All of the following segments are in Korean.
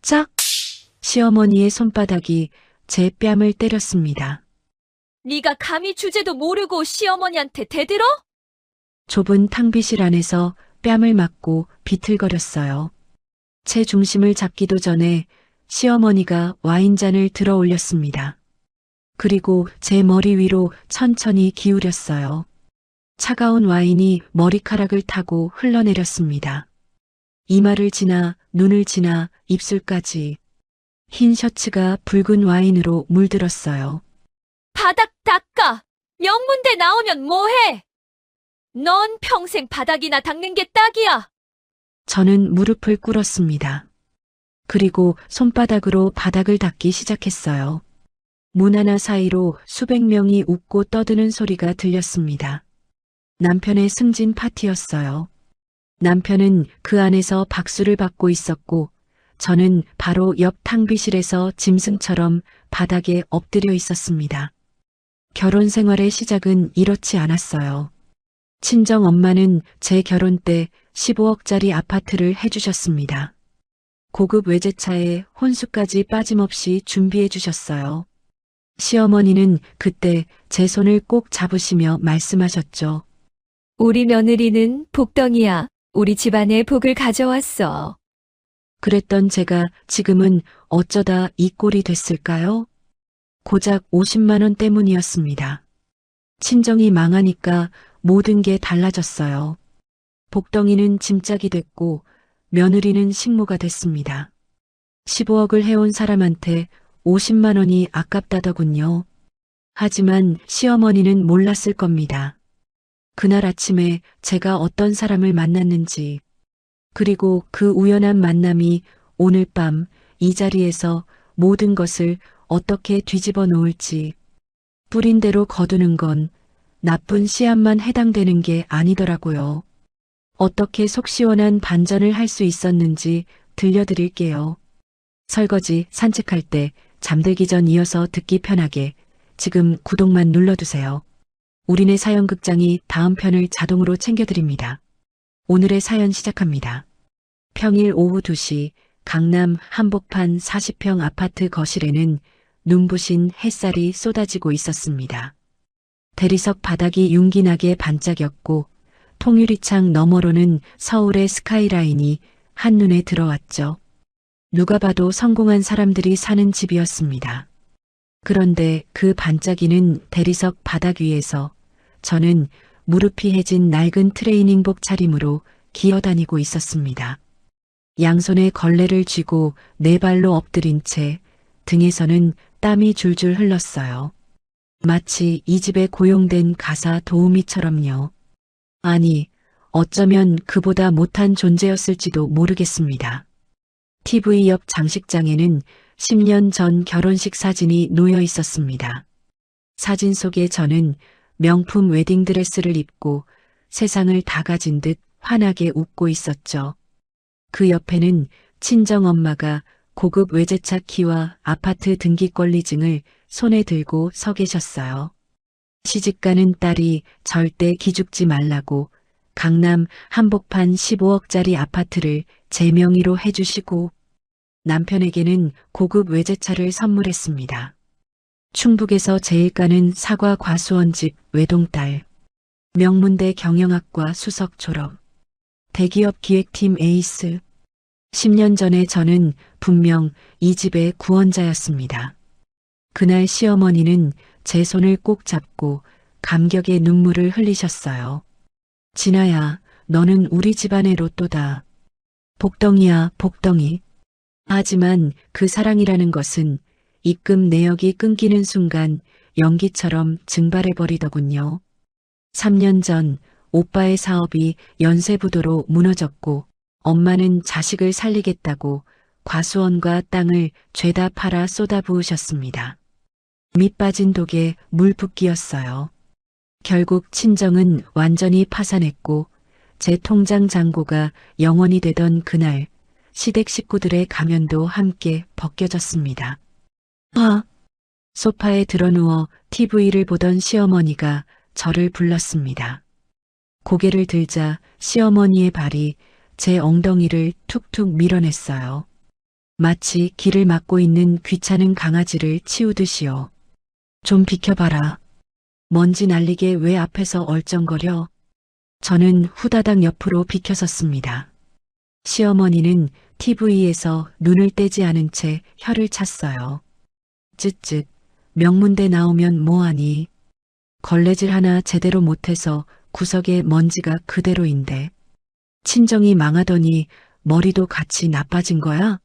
짝! 시어머니의 손바닥이 제 뺨을 때렸습니다. 네가 감히 주제도 모르고 시어머니한테 대들어? 좁은 탕비실 안에서 뺨을 맞고 비틀거렸어요. 제 중심을 잡기도 전에 시어머니가 와인잔을 들어 올렸습니다. 그리고 제 머리 위로 천천히 기울였어요. 차가운 와인이 머리카락을 타고 흘러내렸습니다. 이마를 지나 눈을 지나 입술까지. 흰 셔츠가 붉은 와인으로 물들었어요. 바닥 닦아! 명문대 나오면 뭐해? 넌 평생 바닥이나 닦는 게 딱이야. 저는 무릎을 꿇었습니다. 그리고 손바닥으로 바닥을 닦기 시작했어요. 문 하나 사이로 수백 명이 웃고 떠드는 소리가 들렸습니다. 남편의 승진 파티였어요. 남편은 그 안에서 박수를 받고 있었고 저는 바로 옆 탕비실에서 짐승처럼 바닥에 엎드려 있었습니다. 결혼 생활의 시작은 이렇지 않았어요. 친정 엄마는 제 결혼 때 15억짜리 아파트를 해주셨습니다. 고급 외제차에 혼수까지 빠짐없이 준비해 주셨어요. 시어머니는 그때 제 손을 꼭 잡으시며 말씀하셨죠. 우리 며느리는 복덩이야. 우리 집안의 복을 가져왔어. 그랬던 제가 지금은 어쩌다 이 꼴이 됐을까요? 고작 50만 원 때문이었습니다. 친정이 망하니까 모든 게 달라졌어요. 복덩이는 짐짝이 됐고 며느리는 식모가 됐습니다. 15억을 해온 사람한테 50만 원이 아깝다더군요. 하지만 시어머니는 몰랐을 겁니다. 그날 아침에 제가 어떤 사람을 만났는지, 그리고 그 우연한 만남이 오늘 밤 이 자리에서 모든 것을 어떻게 뒤집어 놓을지. 뿌린 대로 거두는 건 나쁜 씨앗만 해당되는 게 아니더라고요. 어떻게 속 시원한 반전을 할 수 있었는지 들려드릴게요. 설거지, 산책할 때, 잠들기 전 이어서 듣기 편하게 지금 구독만 눌러두세요. 우리네 사연극장이 다음 편을 자동으로 챙겨드립니다. 오늘의 사연 시작합니다. 평일 오후 2시 강남 한복판 40평 아파트 거실에는 눈부신 햇살이 쏟아지고 있었습니다. 대리석 바닥이 윤기나게 반짝였고 통유리창 너머로는 서울의 스카이라인이 한눈에 들어왔죠. 누가 봐도 성공한 사람들이 사는 집이었습니다. 그런데 그 반짝이는 대리석 바닥 위에서 저는 무릎이 해진 낡은 트레이닝복 차림으로 기어다니고 있었습니다. 양손에 걸레를 쥐고 네 발로 엎드린 채 등에서는 땀이 줄줄 흘렀어요. 마치 이 집에 고용된 가사 도우미처럼요. 아니, 어쩌면 그보다 못한 존재였을지도 모르겠습니다. TV 옆 장식장에는 10년 전 결혼식 사진이 놓여 있었습니다. 사진 속에 저는 명품 웨딩드레스를 입고 세상을 다 가진 듯 환하게 웃고 있었죠. 그 옆에는 친정엄마가 고급 외제차 키와 아파트 등기권리증을 손에 들고 서 계셨어요. 시집가는 딸이 절대 기죽지 말라고 강남 한복판 15억짜리 아파트를 제 명의로 해주시고 남편에게는 고급 외제차를 선물했습니다. 충북에서 제일 가는 사과 과수원집 외동딸, 명문대 경영학과 수석 졸업, 대기업 기획팀 에이스. 10년 전에 저는 분명 이 집의 구원자였습니다. 그날 시어머니는 제 손을 꼭 잡고 감격의 눈물을 흘리셨어요. 진아야, 너는 우리 집안의 로또다. 복덩이야, 복덩이. 하지만 그 사랑이라는 것은 입금 내역이 끊기는 순간 연기처럼 증발해버리더군요. 3년 전 오빠의 사업이 연쇄부도로 무너졌고 엄마는 자식을 살리겠다고 과수원과 땅을 죄다 팔아 쏟아부으셨습니다. 밑 빠진 독에 물 붓기였어요. 결국 친정은 완전히 파산했고 제 통장 잔고가 영원이 되던 그날 시댁 식구들의 가면도 함께 벗겨졌습니다. 소파에 드러누워 TV를 보던 시어머니가 저를 불렀습니다. 고개를 들자 시어머니의 발이 제 엉덩이를 툭툭 밀어냈어요. 마치 길을 막고 있는 귀찮은 강아지를 치우듯이요. 좀 비켜봐라. 먼지 날리게 왜 앞에서 얼쩡거려? 저는 후다닥 옆으로 비켜섰습니다. 시어머니는 TV에서 눈을 떼지 않은 채 혀를 찼어요. 쯧쯧, 명문대 나오면 뭐하니? 걸레질 하나 제대로 못해서 구석에 먼지가 그대로인데. 친정이 망하더니 머리도 같이 나빠진 거야?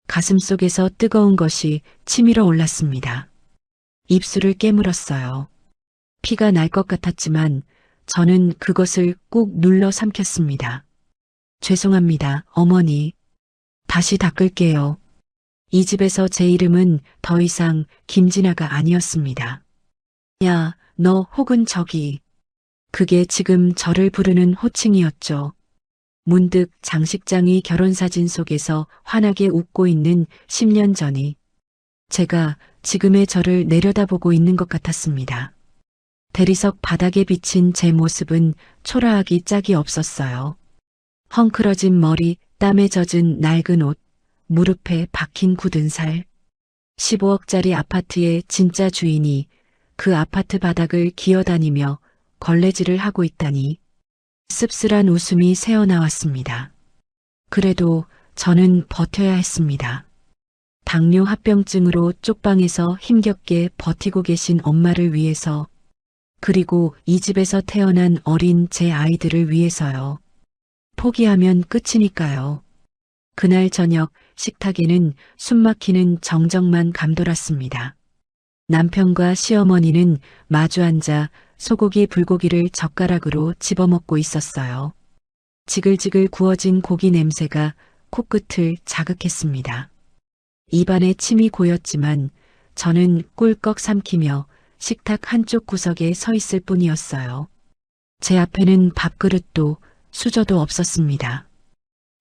가슴속에서 뜨거운 것이 치밀어 올랐습니다. 입술을 깨물었어요. 피가 날 것 같았지만 저는 그것을 꾹 눌러 삼켰습니다. 죄송합니다, 어머니. 다시 닦을게요. 이 집에서 제 이름은 더 이상 김진아가 아니었습니다. 야, 너 혹은 저기. 그게 지금 저를 부르는 호칭이었죠. 문득 장식장이 결혼사진 속에서 환하게 웃고 있는 10년 전이 제가 지금의 저를 내려다보고 있는 것 같았습니다. 대리석 바닥에 비친 제 모습은 초라하기 짝이 없었어요. 헝클어진 머리, 땀에 젖은 낡은 옷, 무릎에 박힌 굳은 살. 15억짜리 아파트의 진짜 주인이 그 아파트 바닥을 기어다니며 걸레질을 하고 있다니. 씁쓸한 웃음이 새어나왔습니다. 그래도 저는 버텨야 했습니다. 당뇨 합병증으로 쪽방에서 힘겹게 버티고 계신 엄마를 위해서, 그리고 이 집에서 태어난 어린 제 아이들을 위해서요. 포기하면 끝이니까요. 그날 저녁 식탁에는 숨막히는 정적만 감돌았습니다. 남편과 시어머니는 마주 앉아 소고기 불고기를 젓가락으로 집어먹고 있었어요. 지글지글 구워진 고기 냄새가 코끝을 자극했습니다. 입안에 침이 고였지만 저는 꿀꺽 삼키며 식탁 한쪽 구석에 서 있을 뿐이었어요. 제 앞에는 밥그릇도 수저도 없었습니다.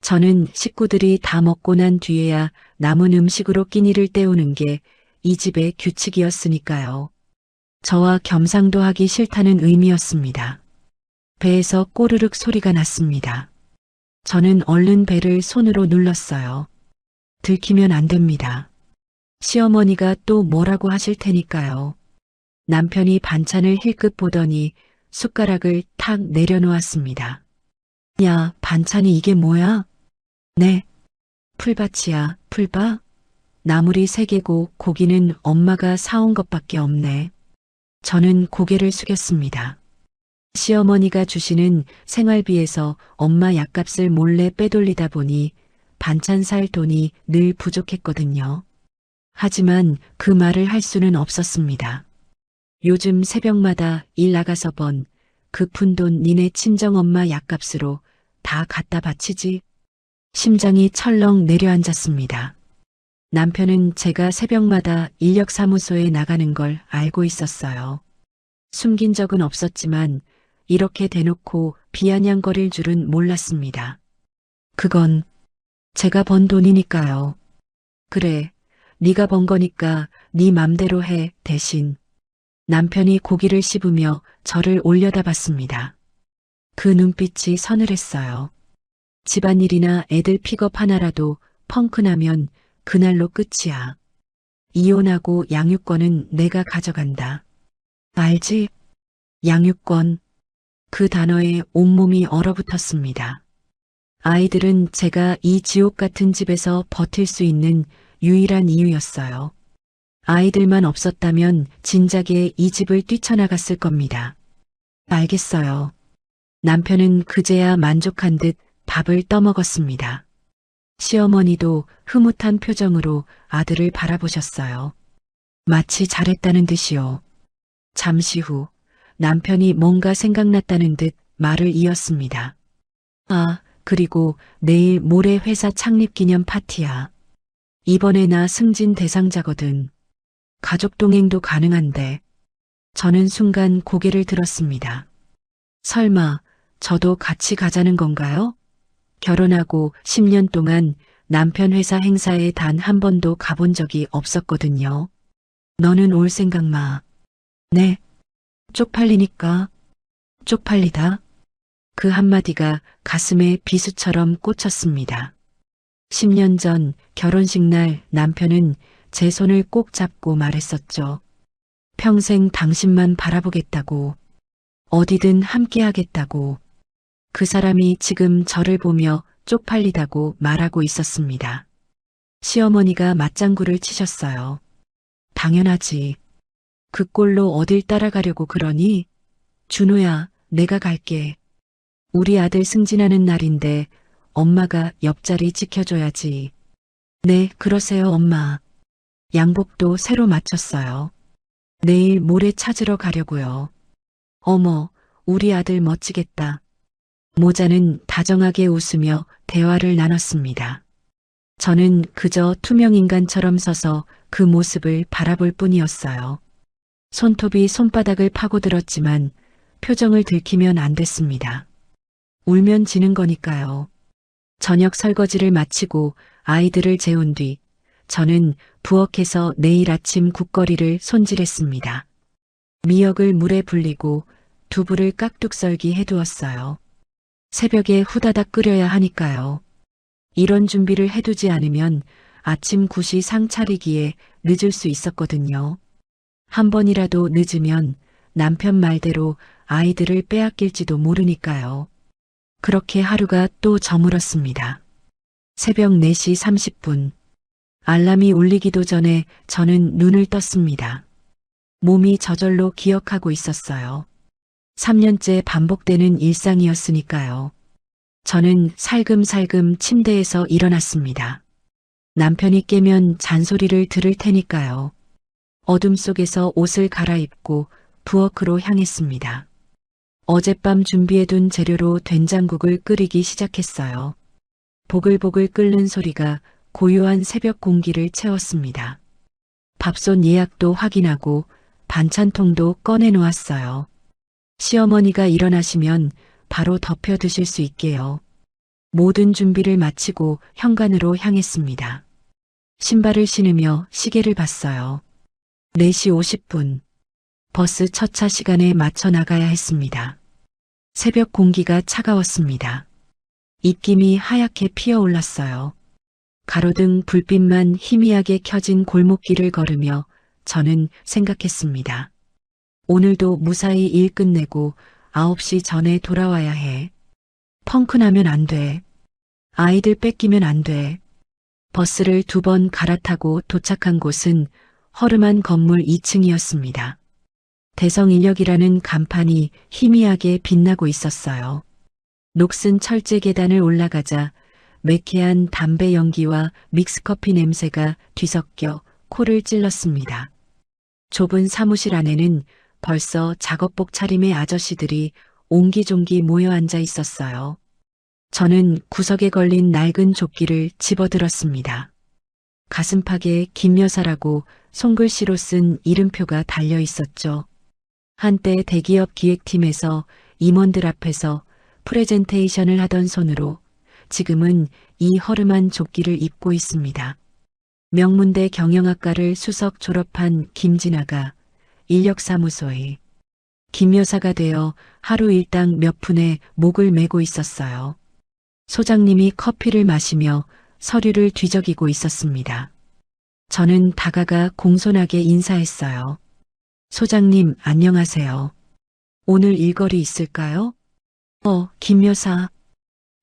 저는 식구들이 다 먹고 난 뒤에야 남은 음식으로 끼니를 때우는 게 이 집의 규칙이었으니까요. 저와 겸상도 하기 싫다는 의미였습니다. 배에서 꼬르륵 소리가 났습니다. 저는 얼른 배를 손으로 눌렀어요. 들키면 안 됩니다. 시어머니가 또 뭐라고 하실 테니까요. 남편이 반찬을 힐끗 보더니 숟가락을 탁 내려놓았습니다. 야, 반찬이 이게 뭐야? 네. 풀밭이야, 풀밭? 나물이 3개고 고기는 엄마가 사온 것밖에 없네. 저는 고개를 숙였습니다. 시어머니가 주시는 생활비에서 엄마 약값을 몰래 빼돌리다 보니 반찬 살 돈이 늘 부족했거든요. 하지만 그 말을 할 수는 없었습니다. 요즘 새벽마다 일 나가서 번 그 푼돈 니네 친정엄마 약값으로 다 갖다 바치지. 심장이 철렁 내려앉았습니다. 남편은 제가 새벽마다 인력사무소에 나가는 걸 알고 있었어요. 숨긴 적은 없었지만 이렇게 대놓고 비아냥거릴 줄은 몰랐습니다. 그건 제가 번 돈이니까요. 그래, 네가 번 거니까 네 맘대로 해 대신. 남편이 고기를 씹으며 저를 올려다봤습니다. 그 눈빛이 서늘했어요. 집안일이나 애들 픽업 하나라도 펑크나면 그날로 끝이야. 이혼하고 양육권은 내가 가져간다. 알지? 양육권. 그 단어에 온몸이 얼어붙었습니다. 아이들은 제가 이 지옥 같은 집에서 버틸 수 있는 유일한 이유였어요. 아이들만 없었다면 진작에 이 집을 뛰쳐나갔을 겁니다. 알겠어요. 남편은 그제야 만족한 듯 밥을 떠먹었습니다. 시어머니도 흐뭇한 표정으로 아들을 바라보셨어요. 마치 잘했다는 듯이요. 잠시 후 남편이 뭔가 생각났다는 듯 말을 이었습니다. 아, 그리고 내일 모레 회사 창립 기념 파티야. 이번에 나 승진 대상자거든. 가족 동행도 가능한데. 저는 순간 고개를 들었습니다. 설마 저도 같이 가자는 건가요? 결혼하고 10년 동안 남편 회사 행사에 단 한 번도 가본 적이 없었거든요. 너는 올 생각 마. 네. 쪽팔리니까. 쪽팔리다. 그 한마디가 가슴에 비수처럼 꽂혔습니다. 10년 전 결혼식 날 남편은 제 손을 꼭 잡고 말했었죠. 평생 당신만 바라보겠다고, 어디든 함께하겠다고. 그 사람이 지금 저를 보며 쪽팔리다고 말하고 있었습니다. 시어머니가 맞장구를 치셨어요. 당연하지. 그 꼴로 어딜 따라가려고 그러니? 준호야, 내가 갈게. 우리 아들 승진하는 날인데 엄마가 옆자리 지켜줘야지. 네, 그러세요, 엄마. 양복도 새로 맞췄어요. 내일 모레 찾으러 가려고요. 어머, 우리 아들 멋지겠다. 모자는 다정하게 웃으며 대화를 나눴습니다. 저는 그저 투명 인간처럼 서서 그 모습을 바라볼 뿐이었어요. 손톱이 손바닥을 파고들었지만 표정을 들키면 안 됐습니다. 울면 지는 거니까요. 저녁 설거지를 마치고 아이들을 재운 뒤 저는 부엌에서 내일 아침 국거리를 손질했습니다. 미역을 물에 불리고 두부를 깍둑 썰기 해두었어요. 새벽에 후다닥 끓여야 하니까요. 이런 준비를 해두지 않으면 아침 9시 상 차리기에 늦을 수 있었거든요. 한 번이라도 늦으면 남편 말대로 아이들을 빼앗길지도 모르니까요. 그렇게 하루가 또 저물었습니다. 새벽 4시 30분. 알람이 울리기도 전에 저는 눈을 떴습니다. 몸이 저절로 기억하고 있었어요. 3년째 반복되는 일상이었으니까요. 저는 살금살금 침대에서 일어났습니다. 남편이 깨면 잔소리를 들을 테니까요. 어둠 속에서 옷을 갈아입고 부엌으로 향했습니다. 어젯밤 준비해둔 재료로 된장국을 끓이기 시작했어요. 보글보글 끓는 소리가 고요한 새벽 공기를 채웠습니다. 밥솥 예약도 확인하고 반찬통도 꺼내놓았어요. 시어머니가 일어나시면 바로 덮여 드실 수 있게요. 모든 준비를 마치고 현관으로 향했습니다. 신발을 신으며 시계를 봤어요. 4시 50분. 버스 첫차 시간에 맞춰 나가야 했습니다. 새벽 공기가 차가웠습니다. 입김이 하얗게 피어올랐어요. 가로등 불빛만 희미하게 켜진 골목길을 걸으며 저는 생각했습니다. 오늘도 무사히 일 끝내고 9시 전에 돌아와야 해. 펑크 나면 안 돼. 아이들 뺏기면 안 돼. 버스를 2번 갈아타고 도착한 곳은 허름한 건물 2층이었습니다. 대성인력이라는 간판이 희미하게 빛나고 있었어요. 녹슨 철제 계단을 올라가자 매캐한 담배 연기와 믹스커피 냄새가 뒤섞여 코를 찔렀습니다. 좁은 사무실 안에는 벌써 작업복 차림의 아저씨들이 옹기종기 모여 앉아 있었어요. 저는 구석에 걸린 낡은 조끼를 집어들었습니다. 가슴팍에 김여사라고 손글씨로 쓴 이름표가 달려 있었죠. 한때 대기업 기획팀에서 임원들 앞에서 프레젠테이션을 하던 손으로 지금은 이 허름한 조끼를 입고 있습니다. 명문대 경영학과를 수석 졸업한 김진아가 인력사무소에 김여사가 되어 하루 일당 몇 푼에 목을 메고 있었어요. 소장님이 커피를 마시며 서류를 뒤적이고 있었습니다. 저는 다가가 공손하게 인사했어요. 소장님, 안녕하세요. 오늘 일거리 있을까요? 김 여사.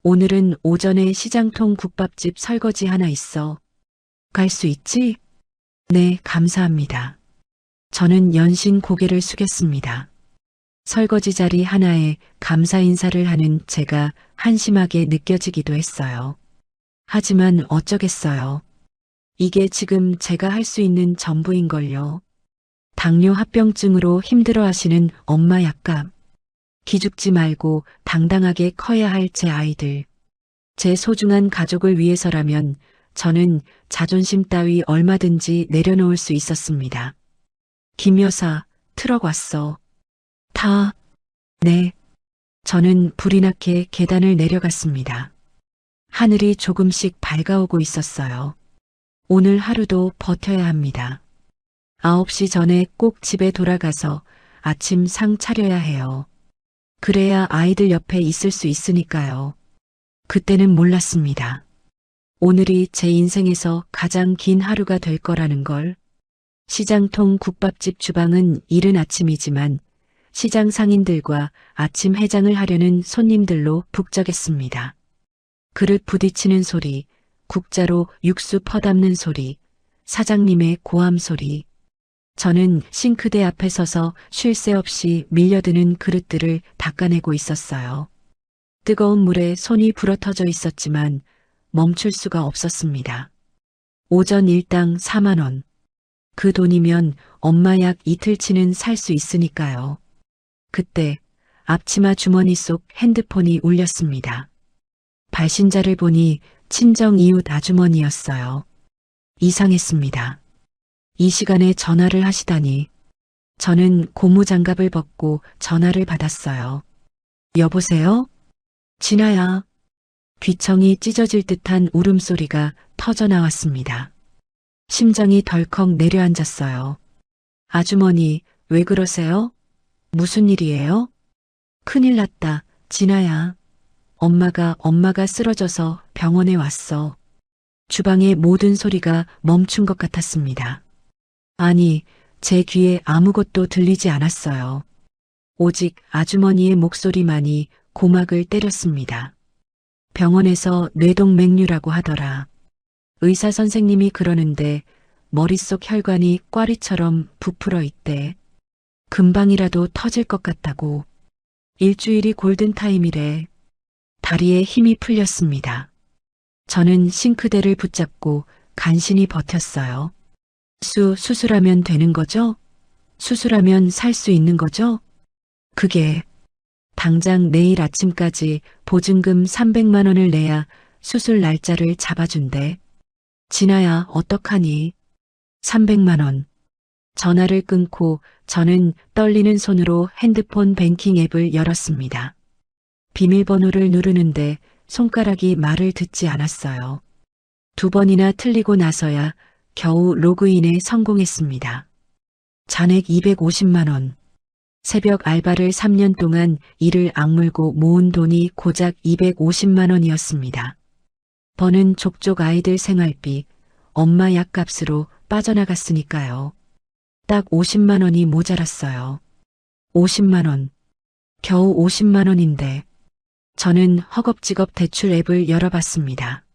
오늘은 오전에 시장통 국밥집 설거지 하나 있어. 갈 수 있지? 네, 감사합니다. 저는 연신 고개를 숙였습니다. 설거지 자리 하나에 감사 인사를 하는 제가 한심하게 느껴지기도 했어요. 하지만 어쩌겠어요. 이게 지금 제가 할 수 있는 전부인걸요. 당뇨 합병증으로 힘들어하시는 엄마 약간 기죽지 말고 당당하게 커야 할 제 아이들. 제 소중한 가족을 위해서라면 저는 자존심 따위 얼마든지 내려놓을 수 있었습니다. 김 여사, 트럭 왔어. 네. 저는 불이 나게 계단을 내려갔습니다. 하늘이 조금씩 밝아오고 있었어요. 오늘 하루도 버텨야 합니다. 9시 전에 꼭 집에 돌아가서 아침 상 차려야 해요. 그래야 아이들 옆에 있을 수 있으니까요. 그때는 몰랐습니다. 오늘이 제 인생에서 가장 긴 하루가 될 거라는 걸. 시장통 국밥집 주방은 이른 아침이지만 시장 상인들과 아침 해장을 하려는 손님들로 북적했습니다. 그릇 부딪히는 소리, 국자로 육수 퍼담는 소리, 사장님의 고함 소리. 저는 싱크대 앞에 서서 쉴 새 없이 밀려드는 그릇들을 닦아내고 있었어요. 뜨거운 물에 손이 불어터져 있었지만 멈출 수가 없었습니다. 오전 일당 4만 원. 그 돈이면 엄마 약 이틀치는 살 수 있으니까요. 그때 앞치마 주머니 속 핸드폰이 울렸습니다. 발신자를 보니 친정 이웃 아주머니였어요. 이상했습니다. 이 시간에 전화를 하시다니. 저는 고무장갑을 벗고 전화를 받았어요. 여보세요? 진아야. 귀청이 찢어질 듯한 울음소리가 터져 나왔습니다. 심장이 덜컥 내려앉았어요. 아주머니, 왜 그러세요? 무슨 일이에요? 큰일 났다, 진아야. 엄마가 쓰러져서 병원에 왔어. 주방의 모든 소리가 멈춘 것 같았습니다. 아니, 제 귀에 아무것도 들리지 않았어요. 오직 아주머니의 목소리만이 고막을 때렸습니다. 병원에서 뇌동맥류라고 하더라. 의사 선생님이 그러는데 머릿속 혈관이 꽈리처럼 부풀어 있대. 금방이라도 터질 것 같다고. 일주일이 골든타임이래. 다리에 힘이 풀렸습니다. 저는 싱크대를 붙잡고 간신히 버텼어요. 수술하면 되는 거죠? 수술하면 살 수 있는 거죠? 그게 당장 내일 아침까지 보증금 300만 원을 내야 수술 날짜를 잡아준대. 진아야, 어떡하니? 300만 원. 전화를 끊고 저는 떨리는 손으로 핸드폰 뱅킹 앱을 열었습니다. 비밀번호를 누르는데 손가락이 말을 듣지 않았어요. 2번이나 틀리고 나서야 겨우 로그인에 성공했습니다. 잔액 250만 원. 새벽 알바를 3년 동안 이를 악물고 모은 돈이 고작 250만 원이었습니다. 버는 족족 아이들 생활비, 엄마 약값으로 빠져나갔으니까요. 딱 50만 원이 모자랐어요. 50만 원. 겨우 50만 원인데. 저는 허겁지겁 대출 앱을 열어봤습니다.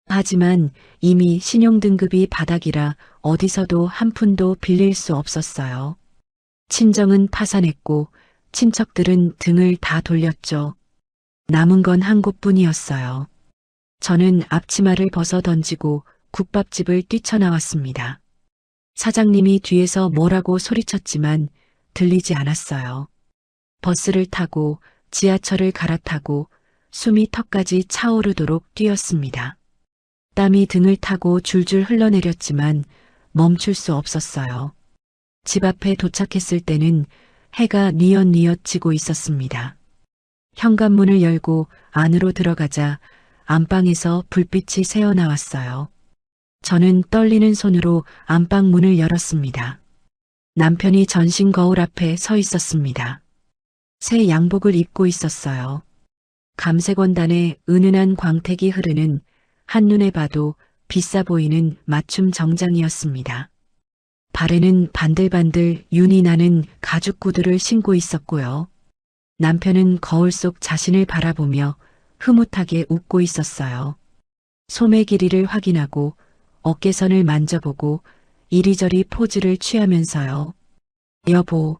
하지만 이미 신용등급이 바닥이라 어디서도 한 푼도 빌릴 수 없었어요. 친정은 파산했고 친척들은 등을 다 돌렸죠. 남은 건 한 곳뿐이었어요. 저는 앞치마를 벗어 던지고 국밥집을 뛰쳐나왔습니다. 사장님이 뒤에서 뭐라고 소리쳤지만 들리지 않았어요. 버스를 타고 지하철을 갈아타고 숨이 턱까지 차오르도록 뛰었습니다. 땀이 등을 타고 줄줄 흘러내렸지만 멈출 수 없었어요. 집 앞에 도착했을 때는 해가 뉘엿뉘엿 지고 있었습니다. 현관문을 열고 안으로 들어가자 안방에서 불빛이 새어나왔어요. 저는 떨리는 손으로 안방 문을 열었습니다. 남편이 전신 거울 앞에 서 있었습니다. 새 양복을 입고 있었어요. 감색 원단에 은은한 광택이 흐르는 한눈에 봐도 비싸 보이는 맞춤 정장이었습니다. 발에는 반들반들 윤이 나는 가죽 구두를 신고 있었고요. 남편은 거울 속 자신을 바라보며 흐뭇하게 웃고 있었어요. 소매 길이를 확인하고 어깨선을 만져보고 이리저리 포즈를 취하면서요. 여보,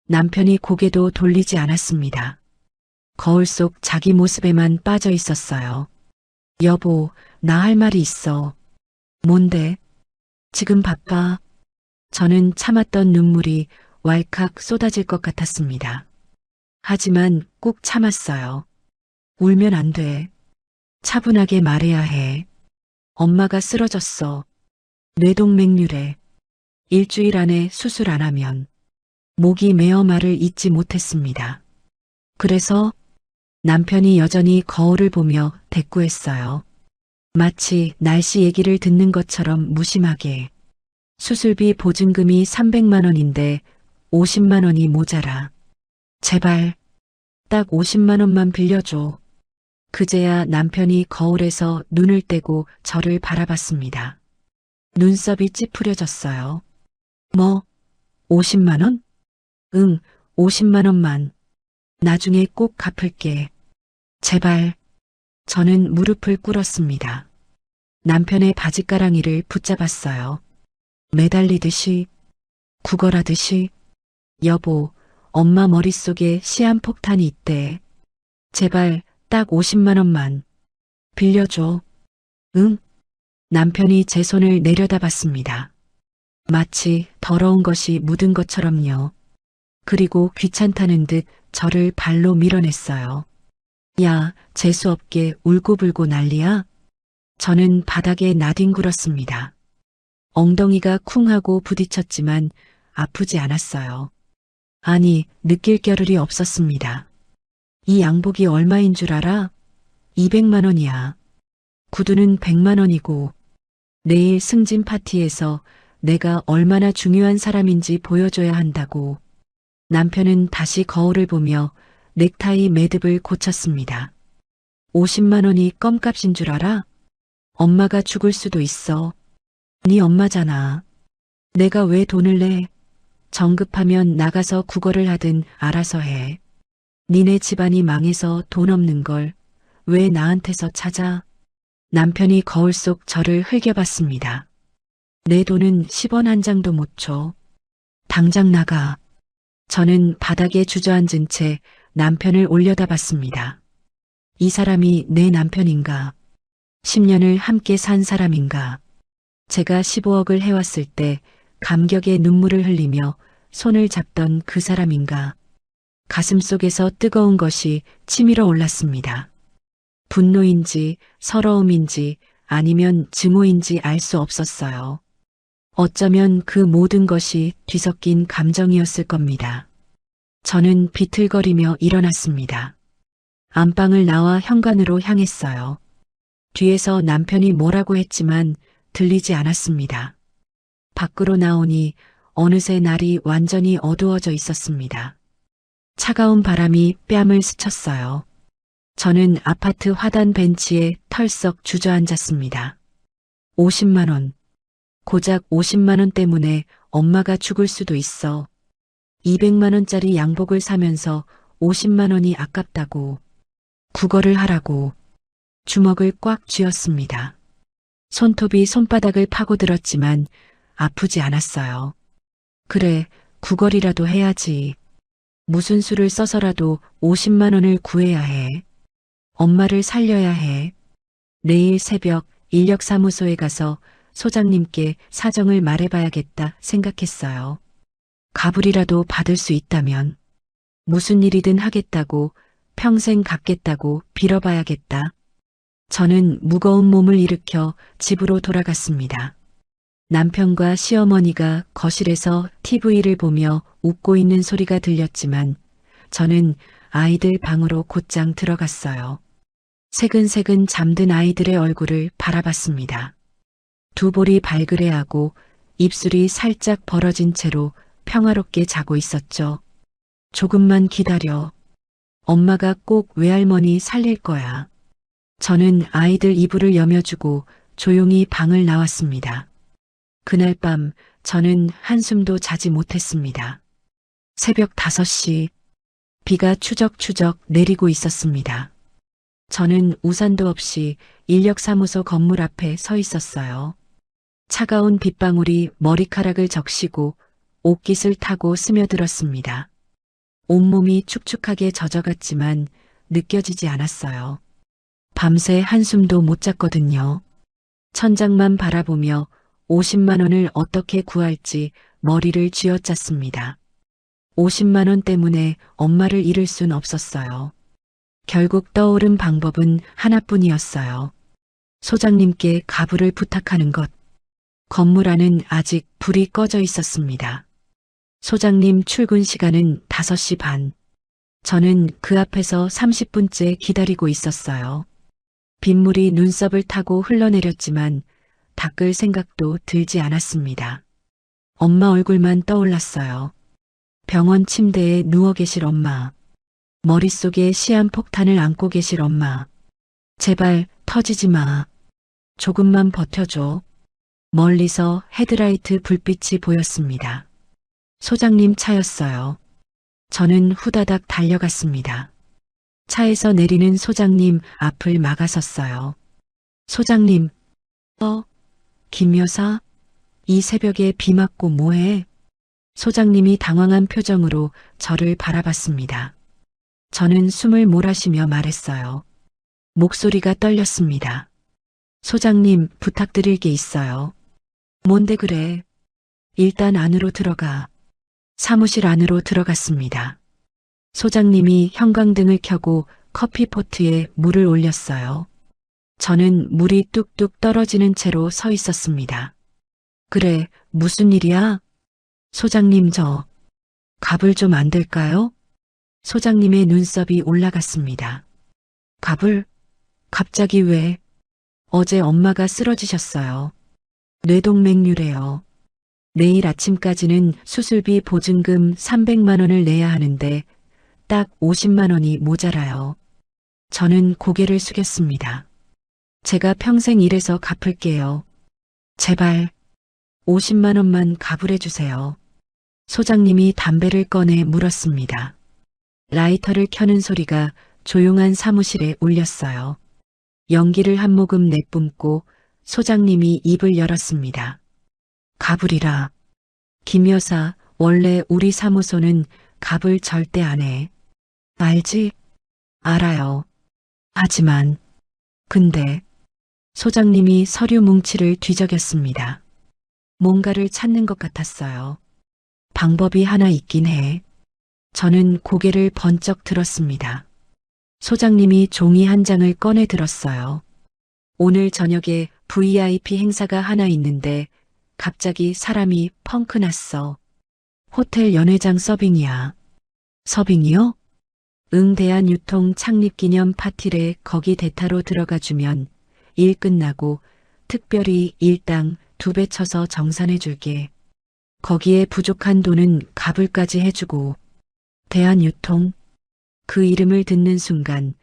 남편이 고개도 돌리지 않았습니다. 거울 속 자기 모습에만 빠져 있었어요. 여보, 나 할 말이 있어. 뭔데? 지금 바빠. 저는 참았던 눈물이 왈칵 쏟아질 것 같았습니다. 하지만 꾹 참았어요. 울면 안 돼. 차분하게 말해야 해. 엄마가 쓰러졌어. 뇌동맥류래. 일주일 안에 수술 안 하면. 목이 메어 말을 잇지 못했습니다. 그래서 남편이 여전히 거울을 보며 대꾸했어요. 마치 날씨 얘기를 듣는 것처럼 무심하게. 수술비 보증금이 300만 원인데 50만 원이 모자라. 제발 딱 50만 원만 빌려줘. 그제야 남편이 거울에서 눈을 떼고 저를 바라봤습니다. 눈썹이 찌푸려졌어요. 뭐, 50만 원? 응, 50만 원만. 나중에 꼭 갚을게. 제발. 저는 무릎을 꿇었습니다. 남편의 바지가랑이를 붙잡았어요. 매달리듯이, 구걸하듯이. 여보, 엄마 머릿속에 시한폭탄이 있대. 제발 딱 50만 원만. 빌려줘. 응? 남편이 제 손을 내려다봤습니다. 마치 더러운 것이 묻은 것처럼요. 그리고 귀찮다는 듯 저를 발로 밀어냈어요. 야, 재수없게 울고불고 난리야? 저는 바닥에 나뒹굴었습니다. 엉덩이가 쿵 하고 부딪혔지만 아프지 않았어요. 아니, 느낄 겨를이 없었습니다. 이 양복이 얼마인 줄 알아? 200만 원이야. 구두는 100만 원이고 내일 승진 파티에서 내가 얼마나 중요한 사람인지 보여줘야 한다고. 남편은 다시 거울을 보며 넥타이 매듭을 고쳤습니다. 50만 원이 껌값인 줄 알아? 엄마가 죽을 수도 있어. 네 엄마잖아. 내가 왜 돈을 내? 정급하면 나가서 국어를 하든 알아서 해. 니네 집안이 망해서 돈 없는 걸 왜 나한테서 찾아? 남편이 거울 속 저를 흘겨봤습니다. 내 돈은 10원 한 장도 못 줘. 당장 나가. 저는 바닥에 주저앉은 채 남편을 올려다봤습니다. 이 사람이 내 남편인가? 10년을 함께 산 사람인가? 제가 15억을 해왔을 때 감격의 눈물을 흘리며 손을 잡던 그 사람인가? 가슴속에서 뜨거운 것이 치밀어 올랐습니다. 분노인지 서러움인지 아니면 증오인지 알 수 없었어요. 어쩌면 그 모든 것이 뒤섞인 감정이었을 겁니다. 저는 비틀거리며 일어났습니다. 안방을 나와 현관으로 향했어요. 뒤에서 남편이 뭐라고 했지만 들리지 않았습니다. 밖으로 나오니 어느새 날이 완전히 어두워져 있었습니다. 차가운 바람이 뺨을 스쳤어요. 저는 아파트 화단 벤치에 털썩 주저앉았습니다. 50만 원. 고작 50만 원 때문에 엄마가 죽을 수도 있어. 200만 원짜리 양복을 사면서 50만 원이 아깝다고. 국어를 하라고. 주먹을 꽉 쥐었습니다. 손톱이 손바닥을 파고들었지만 아프지 않았어요. 그래, 국어리라도 해야지. 무슨 수를 써서라도 50만 원을 구해야 해. 엄마를 살려야 해. 내일 새벽 인력사무소에 가서 소장님께 사정을 말해봐야겠다 생각했어요. 가불이라도 받을 수 있다면 무슨 일이든 하겠다고 평생 갚겠다고 빌어봐야겠다. 저는 무거운 몸을 일으켜 집으로 돌아갔습니다. 남편과 시어머니가 거실에서 TV를 보며 웃고 있는 소리가 들렸지만 저는 아이들 방으로 곧장 들어갔어요. 새근새근 잠든 아이들의 얼굴을 바라봤습니다. 두 볼이 발그레하고 입술이 살짝 벌어진 채로 평화롭게 자고 있었죠. 조금만 기다려. 엄마가 꼭 외할머니 살릴 거야. 저는 아이들 이불을 여며주고 조용히 방을 나왔습니다. 그날 밤 저는 한숨도 자지 못했습니다. 새벽 5시 비가 추적추적 내리고 있었습니다. 저는 우산도 없이 인력사무소 건물 앞에 서 있었어요. 차가운 빗방울이 머리카락을 적시고 옷깃을 타고 스며들었습니다. 온몸이 축축하게 젖어갔지만 느껴지지 않았어요. 밤새 한숨도 못 잤거든요. 천장만 바라보며 50만 원을 어떻게 구할지 머리를 쥐어짰습니다. 50만 원 때문에 엄마를 잃을 순 없었어요. 결국 떠오른 방법은 하나뿐이었어요. 소장님께 가불을 부탁하는 것. 건물 안은 아직 불이 꺼져 있었습니다. 소장님 출근 시간은 5시 반. 저는 그 앞에서 30분째 기다리고 있었어요. 빗물이 눈썹을 타고 흘러내렸지만 닦을 생각도 들지 않았습니다. 엄마 얼굴만 떠올랐어요. 병원 침대에 누워 계실 엄마. 머릿속에 시한폭탄을 안고 계실 엄마. 제발 터지지 마. 조금만 버텨줘. 멀리서 헤드라이트 불빛이 보였습니다. 소장님 차였어요. 저는 후다닥 달려갔습니다. 차에서 내리는 소장님 앞을 막아섰어요. 소장님, 김 여사? 이 새벽에 비 맞고 뭐해? 소장님이 당황한 표정으로 저를 바라봤습니다. 저는 숨을 몰아쉬며 말했어요. 목소리가 떨렸습니다. 소장님, 부탁드릴 게 있어요. 뭔데 그래? 일단 안으로 들어가. 사무실 안으로 들어갔습니다. 소장님이 형광등을 켜고 커피포트에 물을 올렸어요. 저는 물이 뚝뚝 떨어지는 채로 서 있었습니다. 그래, 무슨 일이야? 소장님, 저 갑을 좀 안 될까요? 소장님의 눈썹이 올라갔습니다. 갑을? 갑자기 왜? 어제 엄마가 쓰러지셨어요. 뇌동맥류래요. 내일 아침까지는 수술비 보증금 300만 원을 내야 하는데 딱 50만 원이 모자라요. 저는 고개를 숙였습니다. 제가 평생 일해서 갚을게요. 제발 50만 원만 갚으래 주세요. 소장님이 담배를 꺼내 물었습니다. 라이터를 켜는 소리가 조용한 사무실에 울렸어요. 연기를 한 모금 내뿜고 소장님이 입을 열었습니다. 갑을이라. 김 여사, 원래 우리 사무소는 갑을 절대 안 해. 알지? 알아요. 하지만, 근데, 소장님이 서류 뭉치를 뒤적였습니다. 뭔가를 찾는 것 같았어요. 방법이 하나 있긴 해. 저는 고개를 번쩍 들었습니다. 소장님이 종이 한 장을 꺼내 들었어요. 오늘 저녁에 VIP 행사가 하나 있는데 갑자기 사람이 펑크 났어. 호텔 연회장 서빙이야. 서빙이요? 응, 대한유통 창립기념 파티래. 거기 대타로 들어가 주면 일 끝나고 특별히 일당 2배 쳐서 정산해 줄게. 거기에 부족한 돈은 갑을까지 해주고. 대한유통? 그 이름을 듣는 순간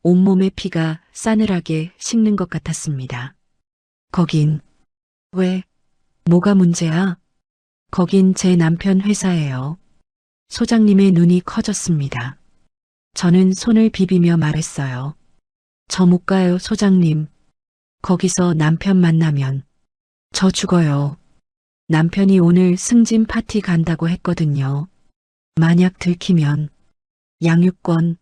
온몸의 피가 싸늘하게 식는 것 같았습니다. 거긴 왜? 뭐가 문제야? 거긴 제 남편 회사예요. 소장님의 눈이 커졌습니다. 저는 손을 비비며 말했어요. 저 못 가요, 소장님. 거기서 남편 만나면 저 죽어요. 남편이 오늘 승진 파티 간다고 했거든요. 만약 들키면 양육권.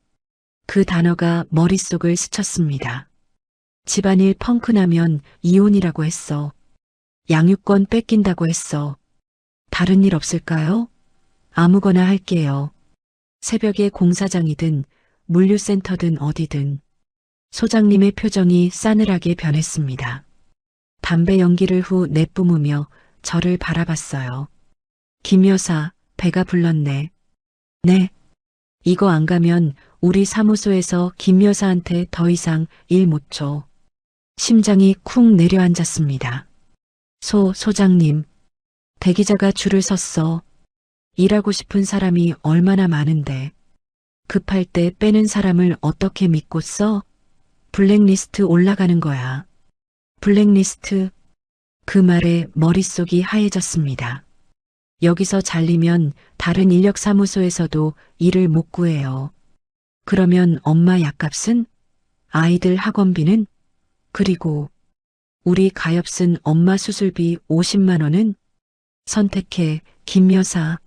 그 단어가 머릿속을 스쳤습니다. 집안일 펑크 나면 이혼이라고 했어. 양육권 뺏긴다고 했어. 다른 일 없을까요? 아무거나 할게요. 새벽에 공사장이든 물류센터든 어디든. 소장님의 표정이 싸늘하게 변했습니다. 담배 연기를 후 내뿜으며 저를 바라봤어요. 김 여사, 배가 불렀네. 네. 이거 안 가면 우리 사무소에서 김 여사한테 더 이상 일 못 줘. 심장이 쿵 내려앉았습니다. 소장님. 대기자가 줄을 섰어. 일하고 싶은 사람이 얼마나 많은데. 급할 때 빼는 사람을 어떻게 믿고 써? 블랙리스트 올라가는 거야. 블랙리스트. 그 말에 머릿속이 하얘졌습니다. 여기서 잘리면 다른 인력사무소에서도 일을 못 구해요. 그러면 엄마 약값은? 아이들 학원비는? 그리고 우리 가엾 쓴 엄마 수술비 50만 원은? 선택해, 김 여사.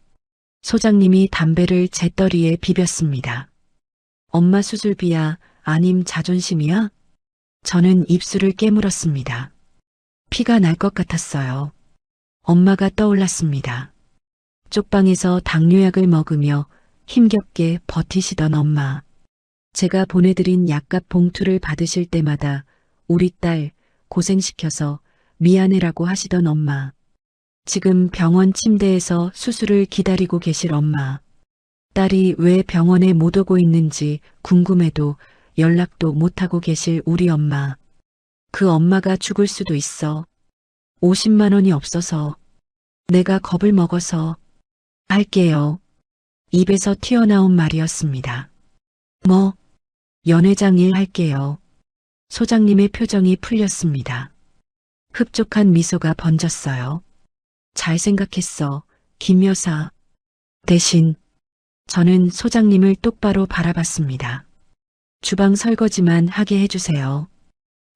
소장님이 담배를 제 떠리에 비볐습니다. 엄마 수술비야, 아님 자존심이야? 저는 입술을 깨물었습니다. 피가 날 것 같았어요. 엄마가 떠올랐습니다. 쪽방에서 당뇨약을 먹으며 힘겹게 버티시던 엄마. 제가 보내드린 약값 봉투를 받으실 때마다 우리 딸 고생시켜서 미안해라고 하시던 엄마. 지금 병원 침대에서 수술을 기다리고 계실 엄마. 딸이 왜 병원에 못 오고 있는지 궁금해도 연락도 못하고 계실 우리 엄마. 그 엄마가 죽을 수도 있어. 50만 원이 없어서. 내가 겁을 먹어서. 할게요. 입에서 튀어나온 말이었습니다. 뭐? 연회장 일 할게요. 소장님의 표정이 풀렸습니다. 흡족한 미소가 번졌어요. 잘 생각했어, 김 여사. 대신 저는 소장님을 똑바로 바라봤습니다. 주방 설거지만 하게 해주세요.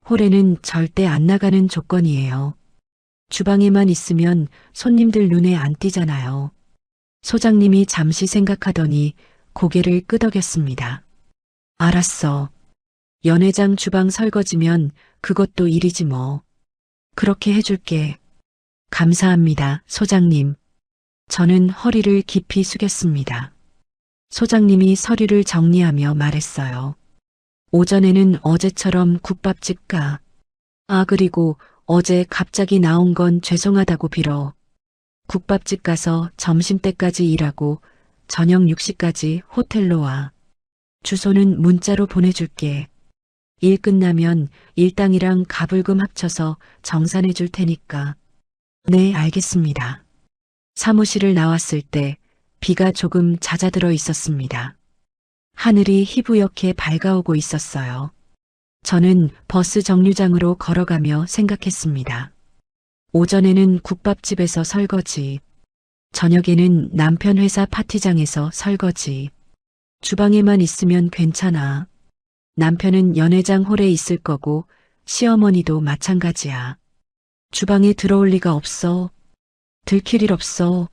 홀에는 절대 안 나가는 조건이에요. 주방에만 있으면 손님들 눈에 안 띄잖아요. 소장님이 잠시 생각하더니 고개를 끄덕였습니다. 알았어. 연회장 주방 설거지면 그것도 일이지 뭐. 그렇게 해줄게. 감사합니다, 소장님. 저는 허리를 깊이 숙였습니다. 소장님이 서류를 정리하며 말했어요. 오전에는 어제처럼 국밥집 가. 아, 그리고 어제 갑자기 나온 건 죄송하다고 빌어. 국밥집 가서 점심때까지 일하고 저녁 6시까지 호텔로 와. 주소는 문자로 보내줄게. 일 끝나면 일당이랑 가불금 합쳐서 정산해 줄 테니까. 네, 알겠습니다. 사무실을 나왔을 때 비가 조금 잦아들어 있었습니다. 하늘이 희부옇게 밝아오고 있었어요. 저는 버스 정류장으로 걸어가며 생각했습니다. 오전에는 국밥집에서 설거지, 저녁에는 남편 회사 파티장에서 설거지. 주방에만 있으면 괜찮아. 남편은 연회장 홀에 있을 거고 시어머니도 마찬가지야. 주방에 들어올 리가 없어. 들킬 일 없어.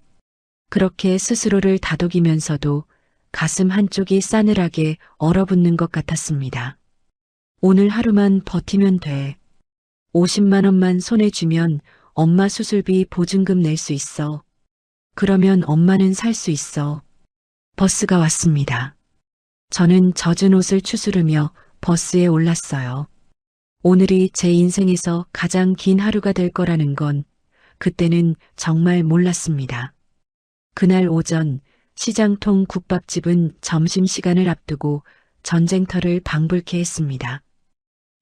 그렇게 스스로를 다독이면서도 가슴 한쪽이 싸늘하게 얼어붙는 것 같았습니다. 오늘 하루만 버티면 돼. 50만 원만 손에 쥐면 엄마 수술비 보증금 낼 수 있어. 그러면 엄마는 살 수 있어. 버스가 왔습니다. 저는 젖은 옷을 추스르며 버스에 올랐어요. 오늘이 제 인생에서 가장 긴 하루가 될 거라는 건 그때는 정말 몰랐습니다. 그날 오전 시장통 국밥집은 점심시간을 앞두고 전쟁터를 방불케 했습니다.